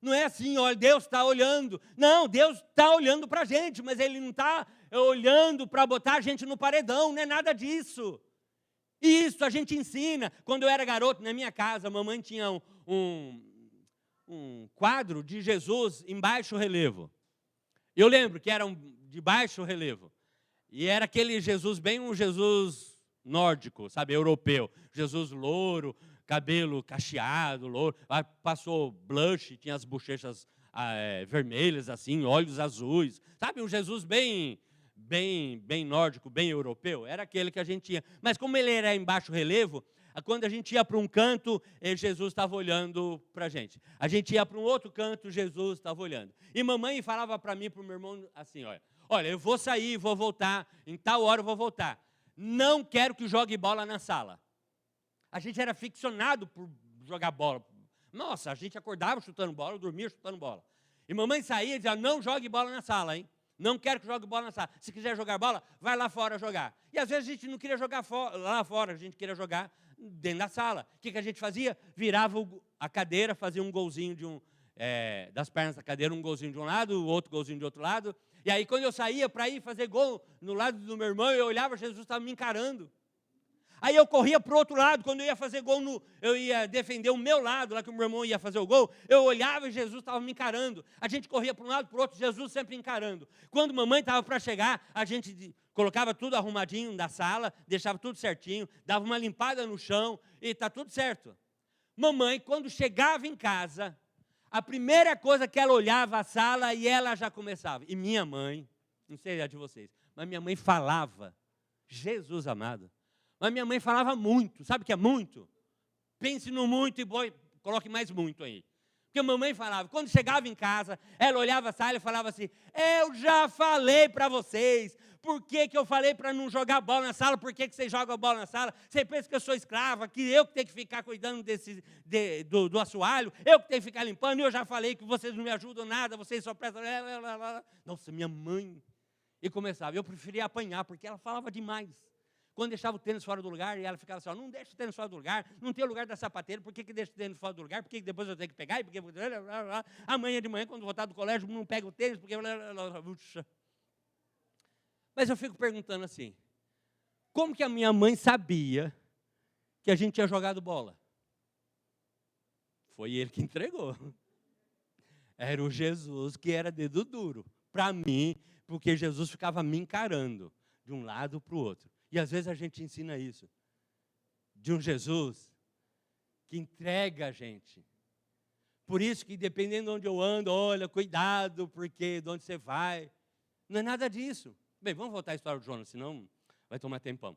Não é assim, olha, Deus está olhando. Não, Deus está olhando para a gente, mas Ele não está olhando para botar a gente no paredão, não é nada disso. Isso a gente ensina. Quando eu era garoto, na minha casa, a mamãe tinha um quadro de Jesus em baixo relevo. Eu lembro que era de baixo relevo. E era aquele Jesus, bem um Jesus nórdico, sabe, europeu. Jesus louro, cabelo cacheado, louro. Passou blush, tinha as bochechas vermelhas, assim, olhos azuis. Sabe, um Jesus bem nórdico, bem europeu. Era aquele que a gente tinha. Mas como ele era em baixo relevo, quando a gente ia para um canto, Jesus estava olhando para a gente. A gente ia para um outro canto, Jesus estava olhando. E mamãe falava para mim, para o meu irmão, assim, olha, eu vou sair, vou voltar, em tal hora eu vou voltar. Não quero que jogue bola na sala. A gente era ficcionado por jogar bola. Nossa, a gente acordava chutando bola, dormia chutando bola. E mamãe saía e dizia, não jogue bola na sala, hein? Não quero que jogue bola na sala. Se quiser jogar bola, vai lá fora jogar. E às vezes a gente não queria jogar lá fora, a gente queria jogar dentro da sala. O que a gente fazia? Virava a cadeira, fazia um golzinho das pernas da cadeira, um golzinho de um lado, o outro golzinho de outro lado. E aí quando eu saía para ir fazer gol no lado do meu irmão, eu olhava, Jesus estava me encarando. Aí eu corria para o outro lado, quando eu ia fazer gol, eu ia defender o meu lado, lá que o meu irmão ia fazer o gol, eu olhava e Jesus estava me encarando. A gente corria para um lado, para o outro, Jesus sempre encarando. Quando mamãe estava para chegar, a gente colocava tudo arrumadinho na sala, deixava tudo certinho, dava uma limpada no chão e está tudo certo. Mamãe, quando chegava em casa, a primeira coisa que ela olhava a sala e ela já começava. E minha mãe, não sei a de vocês, mas minha mãe falava, Jesus amado, mas minha mãe falava muito, sabe o que é muito? Pense no muito e coloque mais muito aí. Porque a mamãe falava, quando chegava em casa, ela olhava a sala e falava assim, eu já falei para vocês, por que eu falei para não jogar bola na sala, por que vocês jogam bola na sala? Você pensa que eu sou escrava, que eu que tenho que ficar cuidando do assoalho, eu que tenho que ficar limpando, e eu já falei que vocês não me ajudam nada, vocês só prestam... Nossa, minha mãe... E começava, eu preferia apanhar, porque ela falava demais. Quando deixava o tênis fora do lugar, e ela ficava assim, não deixa o tênis fora do lugar, não tem o lugar da sapateira, por que deixa o tênis fora do lugar, por que depois eu tenho que pegar, porque amanhã de manhã, quando voltar do colégio, não pega o tênis, porque... Mas eu fico perguntando assim, como que a minha mãe sabia que a gente tinha jogado bola? Foi ele que entregou. Era o Jesus que era dedo duro, para mim, porque Jesus ficava me encarando, de um lado para o outro. E às vezes a gente ensina isso, de um Jesus que entrega a gente. Por isso que dependendo de onde eu ando, olha, cuidado, porque de onde você vai. Não é nada disso. Bem, vamos voltar à história do Jonas, senão vai tomar tempão.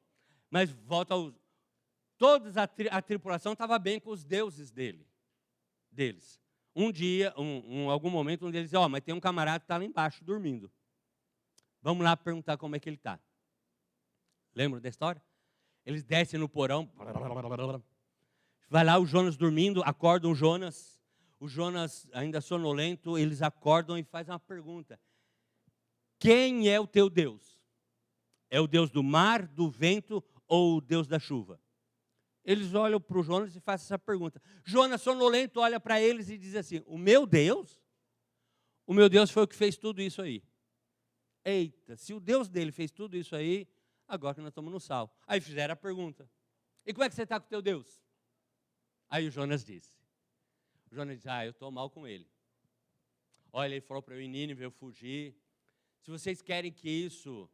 Mas volta ao... Toda a tripulação estava bem com os deuses deles. Um dia, algum momento, um deles disse, mas tem um camarada que está lá embaixo, dormindo. Vamos lá perguntar como é que ele está. Lembra da história? Eles descem no porão. Vai lá o Jonas dormindo, acordam o Jonas. O Jonas ainda sonolento, eles acordam e fazem uma pergunta. Quem é o teu Deus? É o Deus do mar, do vento ou o Deus da chuva? Eles olham para o Jonas e fazem essa pergunta. Jonas sonolento olha para eles e diz assim, o meu Deus foi o que fez tudo isso aí. Eita, se o Deus dele fez tudo isso aí, agora que nós estamos no sal. Aí fizeram a pergunta, e como é que você está com o teu Deus? Aí o Jonas disse, eu estou mal com ele. Olha, ele falou para eu ir em Nínive, eu fugir. Se vocês querem que isso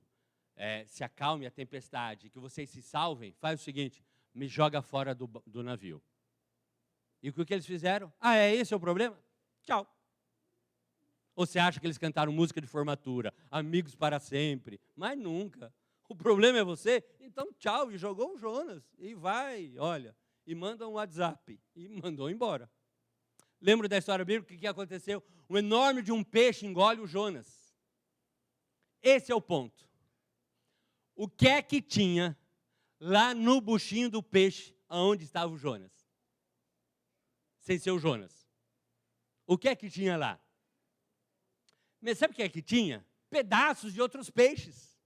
se acalme a tempestade, que vocês se salvem, faz o seguinte, me joga fora do navio. E o que eles fizeram? É esse o problema? Tchau. Ou você acha que eles cantaram música de formatura, amigos para sempre? Mas nunca. O problema é você? Então tchau, e jogou o Jonas. E vai, olha, e manda um WhatsApp. E mandou embora. Lembra da história bíblica? O que aconteceu? Um enorme de um peixe engole o Jonas. Esse é o ponto. O que é que tinha lá no buchinho do peixe, aonde estava o Jonas? Sem ser o Jonas. O que é que tinha lá? Mas sabe o que é que tinha? Pedaços de outros peixes.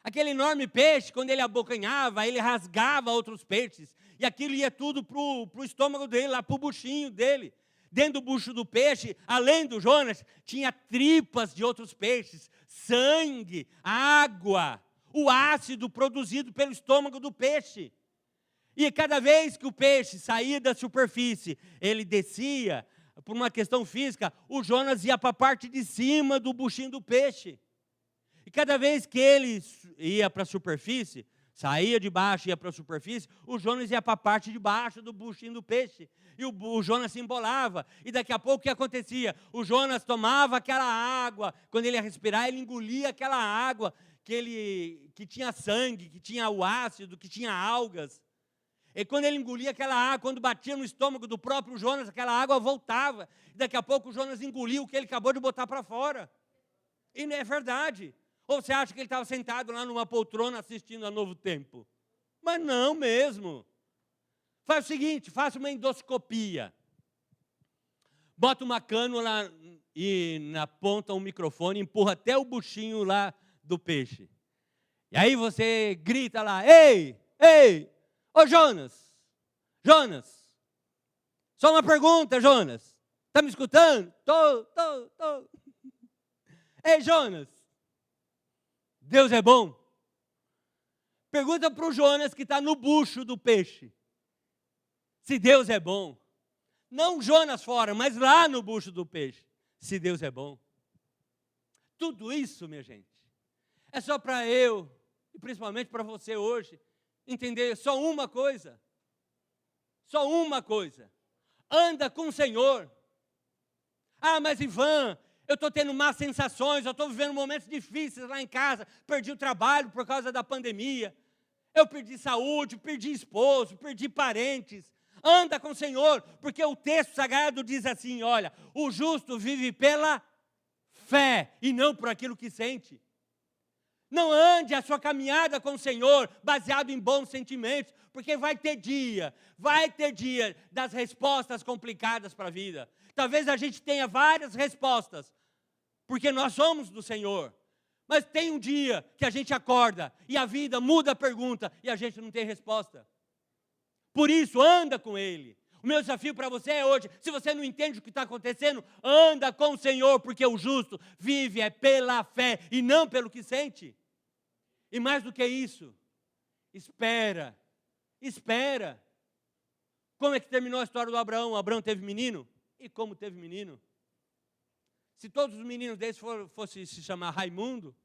Aquele enorme peixe, quando ele abocanhava, ele rasgava outros peixes. E aquilo ia tudo para o estômago dele, lá para o buchinho dele. Dentro do bucho do peixe, além do Jonas, tinha tripas de outros peixes, sangue, água, o ácido produzido pelo estômago do peixe. E cada vez que o peixe saía da superfície, ele descia, por uma questão física, o Jonas ia para a parte de cima do buchinho do peixe. E cada vez que ele ia para a superfície, saía de baixo e ia para a superfície, o Jonas ia para a parte de baixo do buchinho do peixe. E o Jonas se embolava. E daqui a pouco o que acontecia? O Jonas tomava aquela água, quando ele ia respirar, ele engolia aquela água que tinha sangue, que tinha o ácido, que tinha algas. E quando ele engolia aquela água, quando batia no estômago do próprio Jonas, aquela água voltava. E daqui a pouco o Jonas engoliu o que ele acabou de botar para fora. E não é verdade. Ou você acha que ele estava sentado lá numa poltrona assistindo a Novo Tempo? Mas não mesmo. Faz o seguinte, faça uma endoscopia. Bota uma cânula e na ponta um microfone, empurra até o buchinho lá do peixe. E aí você grita lá, ei, ô Jonas, só uma pergunta, Jonas, está me escutando? Tô. Ei, Jonas, Deus é bom? Pergunta para o Jonas que está no bucho do peixe, se Deus é bom. Não Jonas fora, mas lá no bucho do peixe, se Deus é bom. Tudo isso, minha gente, é só para eu, e principalmente para você hoje, entender só uma coisa. Só uma coisa. Anda com o Senhor. Ah, mas Ivan, eu estou tendo más sensações, eu estou vivendo momentos difíceis lá em casa, perdi o trabalho por causa da pandemia, eu perdi saúde, perdi esposo, perdi parentes. Anda com o Senhor, porque o texto sagrado diz assim, olha, o justo vive pela fé e não por aquilo que sente. Não ande a sua caminhada com o Senhor baseado em bons sentimentos, porque vai ter dia das respostas complicadas para a vida. Talvez a gente tenha várias respostas, porque nós somos do Senhor. Mas tem um dia que a gente acorda e a vida muda a pergunta e a gente não tem resposta. Por isso, anda com Ele. O meu desafio para você é hoje, se você não entende o que está acontecendo, anda com o Senhor, porque o justo vive pela fé e não pelo que sente. E mais do que isso, espera. Como é que terminou a história do Abraão? Abraão teve menino? E como teve menino? Se todos os meninos desses fossem se chamar Raimundo,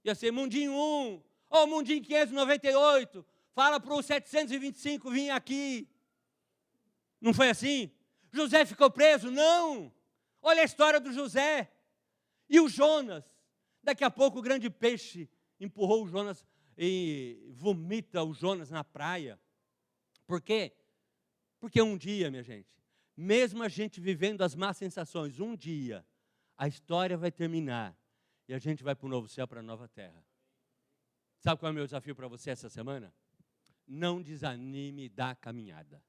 ia ser Mundinho 1, ou Mundinho 598, fala para o 725 vir aqui. Não foi assim? José ficou preso? Não. Olha a história do José. E o Jonas? Daqui a pouco o grande peixe empurrou o Jonas e vomita o Jonas na praia. Por quê? Porque um dia, minha gente, mesmo a gente vivendo as más sensações, um dia a história vai terminar e a gente vai para o novo céu, para a nova terra. Sabe qual é o meu desafio para você essa semana? Não desanime da caminhada.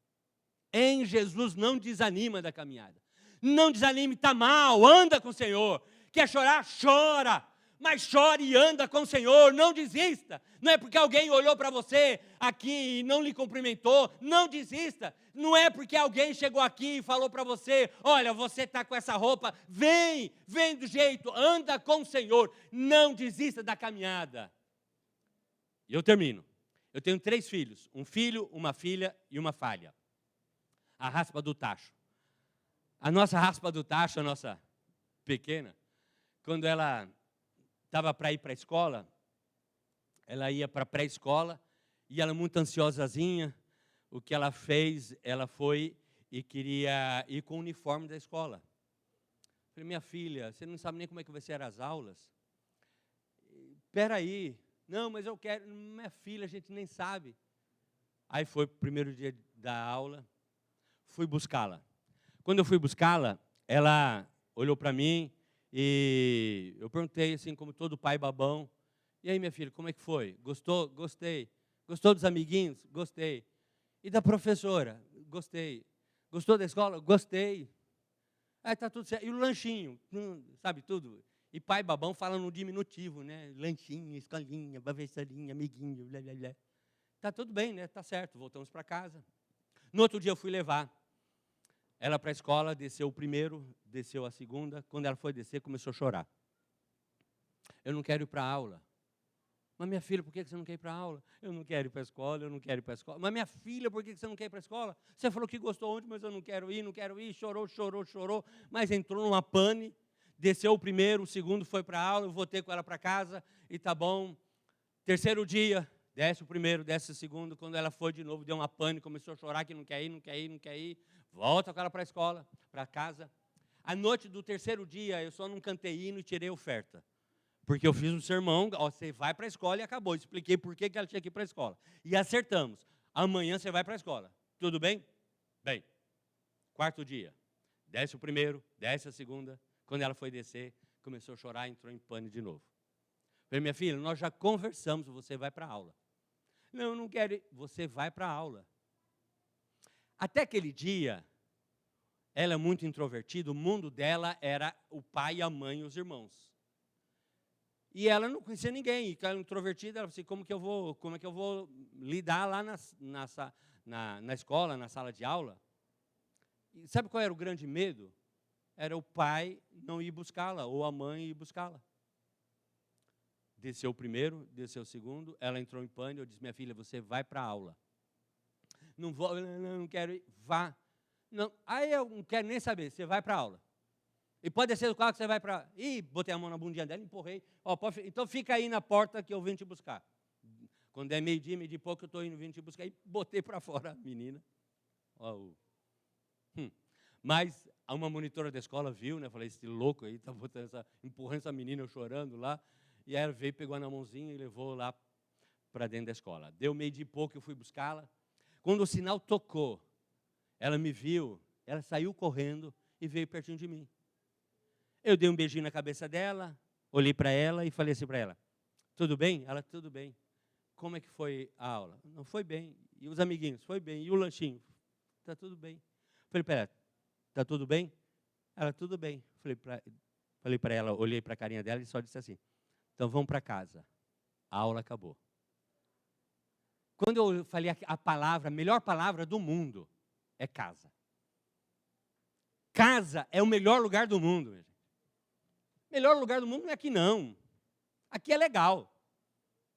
Em Jesus, não desanima da caminhada. Não desanime, está mal, anda com o Senhor. Quer chorar? Chora. Mas chore e anda com o Senhor, não desista. Não é porque alguém olhou para você aqui e não lhe cumprimentou, não desista. Não é porque alguém chegou aqui e falou para você, olha, você está com essa roupa, vem do jeito, anda com o Senhor. Não desista da caminhada. E eu termino. Eu tenho 3 filhos, um filho, uma filha e uma falha. A raspa do tacho. A nossa raspa do tacho, a nossa pequena, quando ela estava para ir para a escola, ela ia para a pré-escola, e ela muito ansiosazinha, o que ela fez, ela foi e queria ir com o uniforme da escola. Falei, minha filha, você não sabe nem como é que vai ser as aulas? Espera aí, não, mas eu quero, minha filha, a gente nem sabe. Aí foi o primeiro dia da aula, fui buscá-la. Quando eu fui buscá-la, ela olhou para mim, e eu perguntei, assim, como todo pai babão, e aí, minha filha, como é que foi? Gostou? Gostei. Gostou dos amiguinhos? Gostei. E da professora? Gostei. Gostou da escola? Gostei. Aí está tudo certo. E o lanchinho? Sabe tudo? E pai babão fala no diminutivo, né? Lanchinho, escolinha, professorinha, amiguinho, blá, blá, blá. Está tudo bem, né? Está certo, voltamos para casa. No outro dia eu fui levar ela para a escola, desceu o primeiro, desceu a segunda. Quando ela foi descer, começou a chorar. Eu não quero ir para a aula. Mas minha filha, por que você não quer ir para a aula? Eu não quero ir para a escola, eu não quero ir para a escola. Mas minha filha, por que você não quer ir para a escola? Você falou que gostou ontem, mas eu não quero ir. Chorou. Mas entrou numa pane, desceu o primeiro, o segundo foi para a aula, eu voltei com ela para casa, e tá bom. Terceiro dia, desce o primeiro, desce o segundo. Quando ela foi de novo, deu uma pane, começou a chorar que não quer ir. Volta com ela para a escola, para casa. À noite do terceiro dia, eu só não cantei hino e tirei oferta. Porque eu fiz um sermão, ó, você vai para a escola e acabou. Expliquei por que ela tinha que ir para a escola. E acertamos. Amanhã você vai para a escola. Tudo bem? Bem. Quarto dia. Desce o primeiro, desce a segunda. Quando ela foi descer, começou a chorar e entrou em pânico de novo. Falei, minha filha, nós já conversamos, você vai para a aula. Não, eu não quero ir. Você vai para a aula. Até aquele dia, ela é muito introvertida, o mundo dela era o pai, a mãe e os irmãos. E ela não conhecia ninguém, e ela introvertida, ela falou assim, como é que eu vou lidar lá na escola, na sala de aula? E sabe qual era o grande medo? Era o pai não ir buscá-la, ou a mãe ir buscá-la. Desceu o primeiro, desceu o segundo, ela entrou em pânico, eu disse, minha filha, você vai para a aula. Não vou, não quero ir, vá. Não, aí eu não quero nem saber, você vai para a aula. E pode descer do carro que você vai para... Ih, botei a mão na bundinha dela, empurrei. Ó, então fica aí na porta que eu vim te buscar. Quando é meio-dia e pouco, eu estou indo vindo te buscar. E botei para fora a menina. Ó, Mas uma monitora da escola viu, né? Falei, esse louco aí está empurrando essa menina, eu chorando lá. E aí ela veio, pegou na mãozinha e levou lá para dentro da escola. Deu meio-dia e pouco, eu fui buscá-la. Quando o sinal tocou, ela me viu, ela saiu correndo e veio pertinho de mim. Eu dei um beijinho na cabeça dela, olhei para ela e falei assim para ela, tudo bem? Ela, tudo bem. Como é que foi a aula? Não, foi bem. E os amiguinhos? Foi bem. E o lanchinho? Está tudo bem. Falei para ela, está tudo bem? Ela, tudo bem. Falei para ela, olhei para a carinha dela e só disse assim, então vamos para casa. A aula acabou. Quando eu falei a palavra, a melhor palavra do mundo é casa. Casa é o melhor lugar do mundo, meu gente. Melhor lugar do mundo não é aqui, não. Aqui é legal.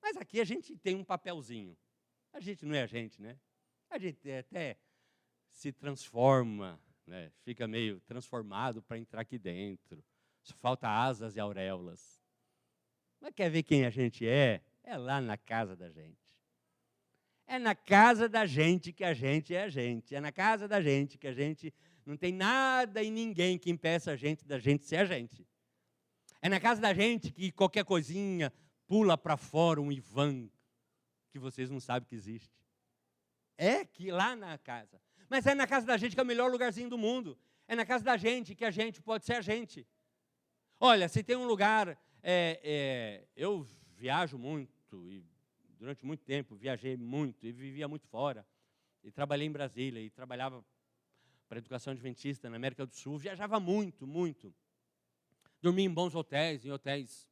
Mas aqui a gente tem um papelzinho. A gente não é a gente, né? A gente até se transforma, né? Fica meio transformado para entrar aqui dentro. Só falta asas e auréolas. Mas quer ver quem a gente é? É lá na casa da gente. É na casa da gente que a gente é a gente. É na casa da gente que a gente não tem nada e ninguém que impeça a gente da gente ser a gente. É na casa da gente que qualquer coisinha pula para fora um Ivan que vocês não sabem que existe. É que lá na casa. Mas é na casa da gente que é o melhor lugarzinho do mundo. É na casa da gente que a gente pode ser a gente. Olha, se tem um lugar... eu viajo muito, e durante muito tempo viajei muito, e vivia muito fora. E trabalhei em Brasília, e trabalhava para a educação adventista na América do Sul. Viajava muito, muito. Dormi em bons hotéis, em hotéis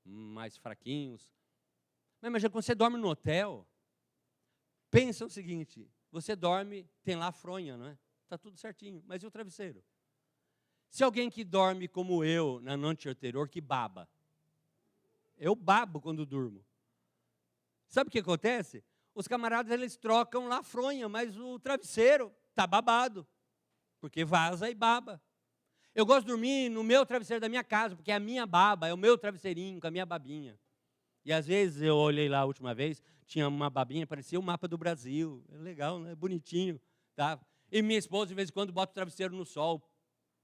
mais fraquinhos. Mas imagina, quando você dorme no hotel, pensa o seguinte, você dorme, tem lá a fronha, não é? Está tudo certinho, mas e o travesseiro? Se alguém que dorme como eu, na noite anterior, que baba. Eu babo quando durmo. Sabe o que acontece? Os camaradas, eles trocam lá a fronha, mas o travesseiro está babado, porque vaza e baba. Eu gosto de dormir no meu travesseiro da minha casa, porque é a minha baba, é o meu travesseirinho com a minha babinha. E às vezes eu olhei lá a última vez, tinha uma babinha, parecia o mapa do Brasil. É legal, né? Bonitinho. Tá? E minha esposa, de vez em quando, bota o travesseiro no sol,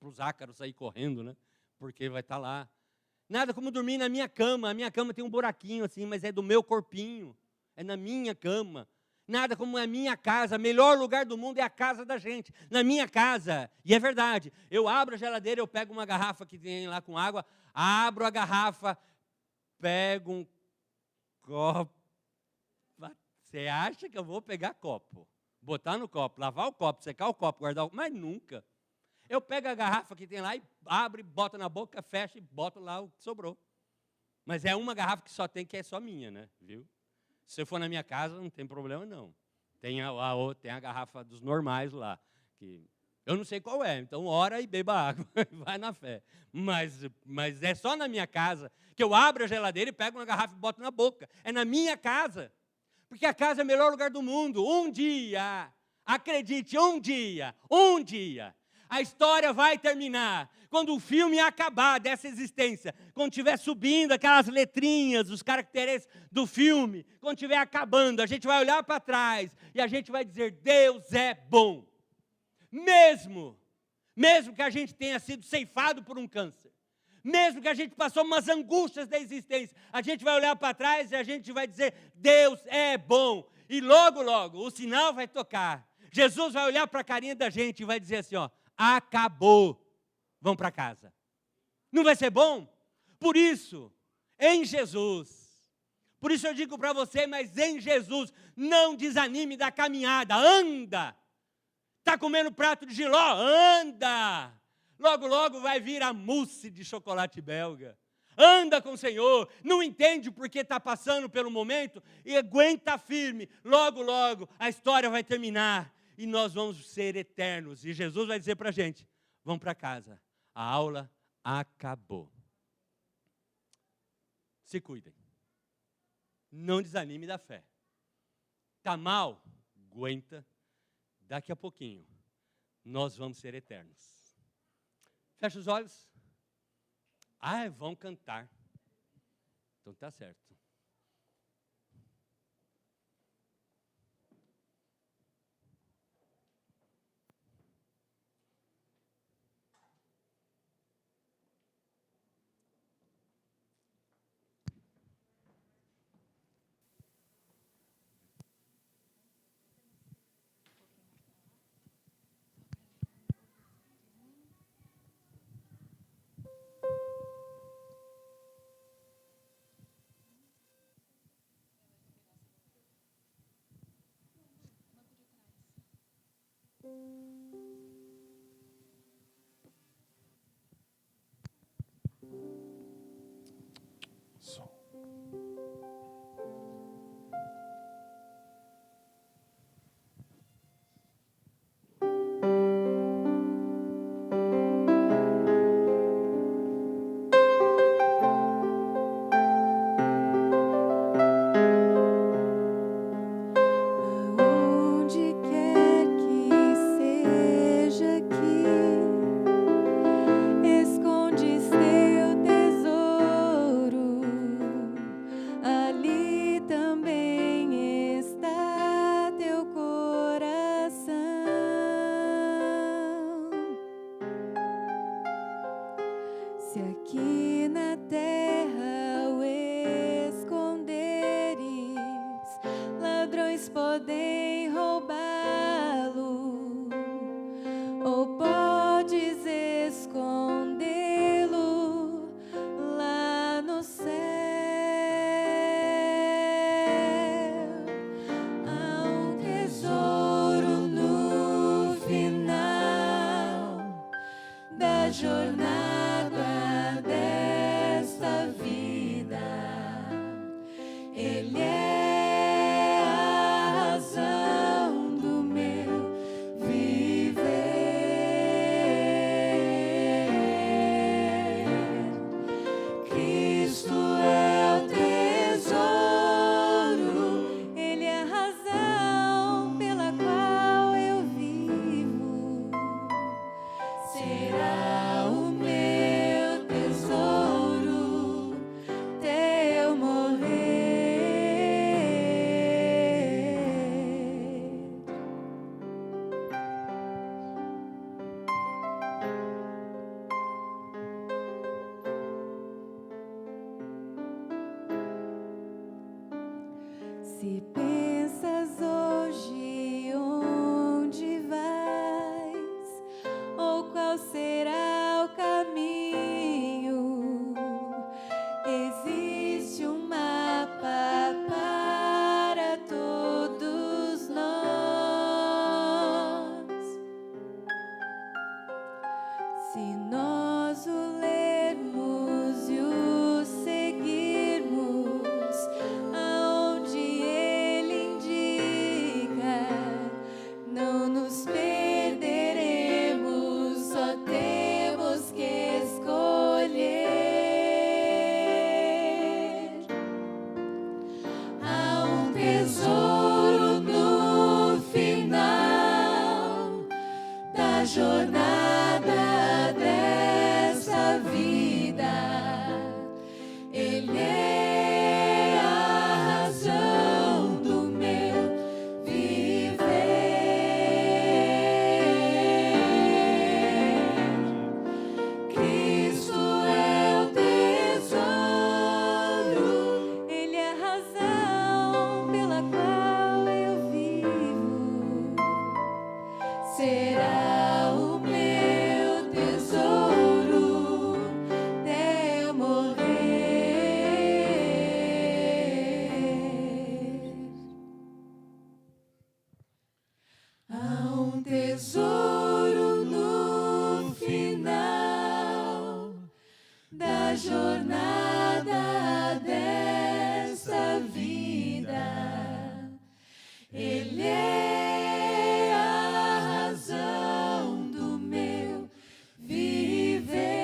para os ácaros sair correndo, né? Porque vai estar lá. Nada como dormir na minha cama. A minha cama tem um buraquinho assim, mas é do meu corpinho. É na minha cama. Nada como a minha casa, o melhor lugar do mundo é a casa da gente. Na minha casa, e é verdade, eu abro a geladeira, eu pego uma garrafa que tem lá com água, abro a garrafa, pego um copo. Você acha que eu vou pegar copo, botar no copo, lavar o copo, secar o copo, guardar o copo? Mas nunca. Eu pego a garrafa que tem lá e abro, boto na boca, fecho e boto lá o que sobrou. Mas é uma garrafa que só tem, que é só minha, né? Viu? Se eu for na minha casa, não tem problema, não. Tem a garrafa dos normais lá, que eu não sei qual é, então ora e beba água, vai na fé. Mas é só na minha casa que eu abro a geladeira e pego uma garrafa e boto na boca. É na minha casa, porque a casa é o melhor lugar do mundo. Um dia, acredite, um dia, a história vai terminar. Quando o filme acabar dessa existência, quando estiver subindo aquelas letrinhas, os caracteres do filme, quando estiver acabando, a gente vai olhar para trás e a gente vai dizer, Deus é bom. Mesmo que a gente tenha sido ceifado por um câncer, mesmo que a gente passou umas angústias da existência, a gente vai olhar para trás e a gente vai dizer, Deus é bom. E logo, logo, o sinal vai tocar. Jesus vai olhar para a carinha da gente e vai dizer assim, ó, acabou. Vão para casa. Não vai ser bom? Por isso, em Jesus, por isso eu digo para você, mas em Jesus, não desanime da caminhada, anda. Está comendo prato de jiló? Anda. Logo, logo vai vir a mousse de chocolate belga. Anda com o Senhor, não entende porque está passando pelo momento e aguenta firme. Logo, logo a história vai terminar e nós vamos ser eternos. E Jesus vai dizer para a gente, vamos para casa. A aula acabou. Se cuidem. não desanime da fé. Está mal? Aguenta. Daqui a pouquinho, nós vamos ser eternos. Fecha os olhos. Vão cantar. Então tá certo. Som. Aonde quer que seja que escondes teu tesouro, ali também está teu coração. Se aqui na terra o esconderes, ladrões podem roubá-lo, ou podes escondê-lo lá no céu. Há um tesouro no final da jornada desta vida. Ele é a razão do meu viver. Cristo é o tesouro, Ele é a razão pela qual eu vivo. Será o meu tesouro até eu morrer. Se pensas hoje onde vais, ou qual será o caminho, existe um mapa para todos nós. Se nós o lermos e o seguirmos, aonde ele indica, não nos perderemos, só temos que escolher. Há um tesouro no final da jornada dessa vida. Ele é a razão do meu viver. Cristo é o tesouro, Ele é a razão pela qual eu vivo. Será o meu tesouro até eu morrer. Há um tesouro no final da jornada dessa vida. Ele é a razão do meu viver.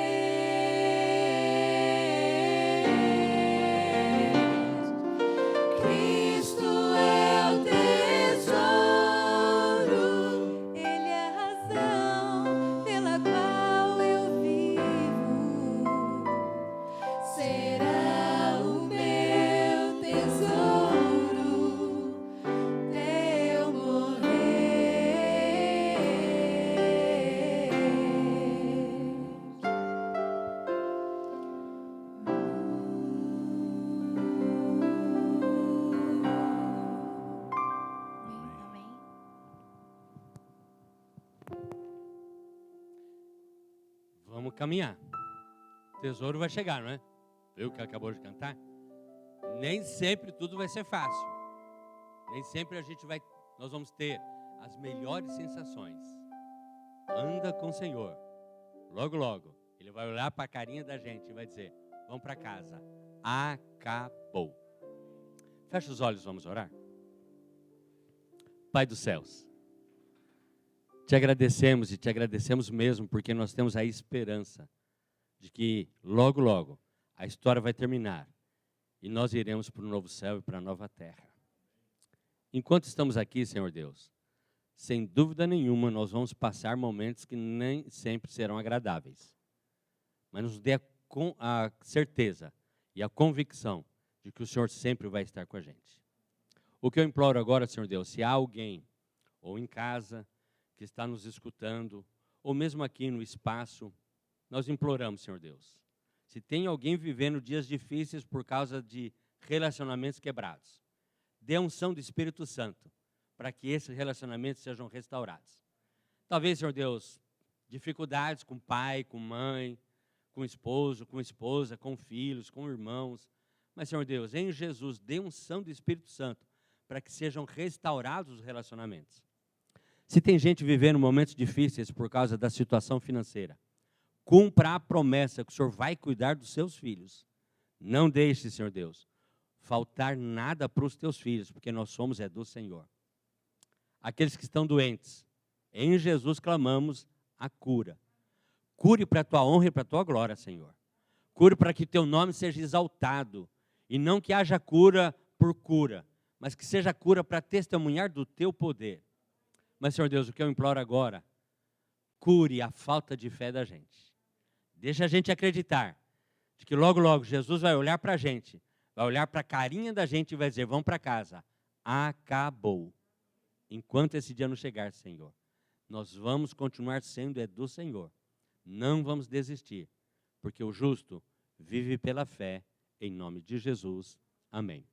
caminhar. O tesouro vai chegar, não é? Viu que acabou de cantar? Nem sempre tudo vai ser fácil. Nem sempre nós vamos ter as melhores sensações. Anda com o Senhor. Logo, logo, Ele vai olhar para a carinha da gente e vai dizer: vamos para casa. Acabou. Fecha os olhos, vamos orar. Pai dos céus, te agradecemos e te agradecemos mesmo, porque nós temos a esperança de que logo, logo, a história vai terminar e nós iremos para o novo céu e para a nova terra. Enquanto estamos aqui, Senhor Deus, sem dúvida nenhuma, nós vamos passar momentos que nem sempre serão agradáveis. Mas nos dê a certeza e a convicção de que o Senhor sempre vai estar com a gente. O que eu imploro agora, Senhor Deus, se há alguém, ou em casa, que está nos escutando, ou mesmo aqui no espaço, nós imploramos, Senhor Deus, se tem alguém vivendo dias difíceis por causa de relacionamentos quebrados, dê a unção do Espírito Santo, para que esses relacionamentos sejam restaurados. Talvez, Senhor Deus, dificuldades com pai, com mãe, com esposo, com esposa, com filhos, com irmãos. Mas, Senhor Deus, em Jesus, dê unção do Espírito Santo para que sejam restaurados os relacionamentos. Se tem gente vivendo momentos difíceis por causa da situação financeira, cumpra a promessa que o Senhor vai cuidar dos seus filhos. Não deixe, Senhor Deus, faltar nada para os teus filhos, porque nós somos do Senhor. Aqueles que estão doentes, em Jesus clamamos a cura. Cure para a tua honra e para a tua glória, Senhor. Cure para que teu nome seja exaltado. E não que haja cura por cura, mas que seja cura para testemunhar do teu poder. Mas, Senhor Deus, o que eu imploro agora, cure a falta de fé da gente. Deixa a gente acreditar de que logo, logo, Jesus vai olhar para a gente, vai olhar para a carinha da gente e vai dizer: vamos para casa. Acabou. Enquanto esse dia não chegar, Senhor, nós vamos continuar sendo do Senhor. Não vamos desistir, porque o justo vive pela fé, em nome de Jesus. Amém.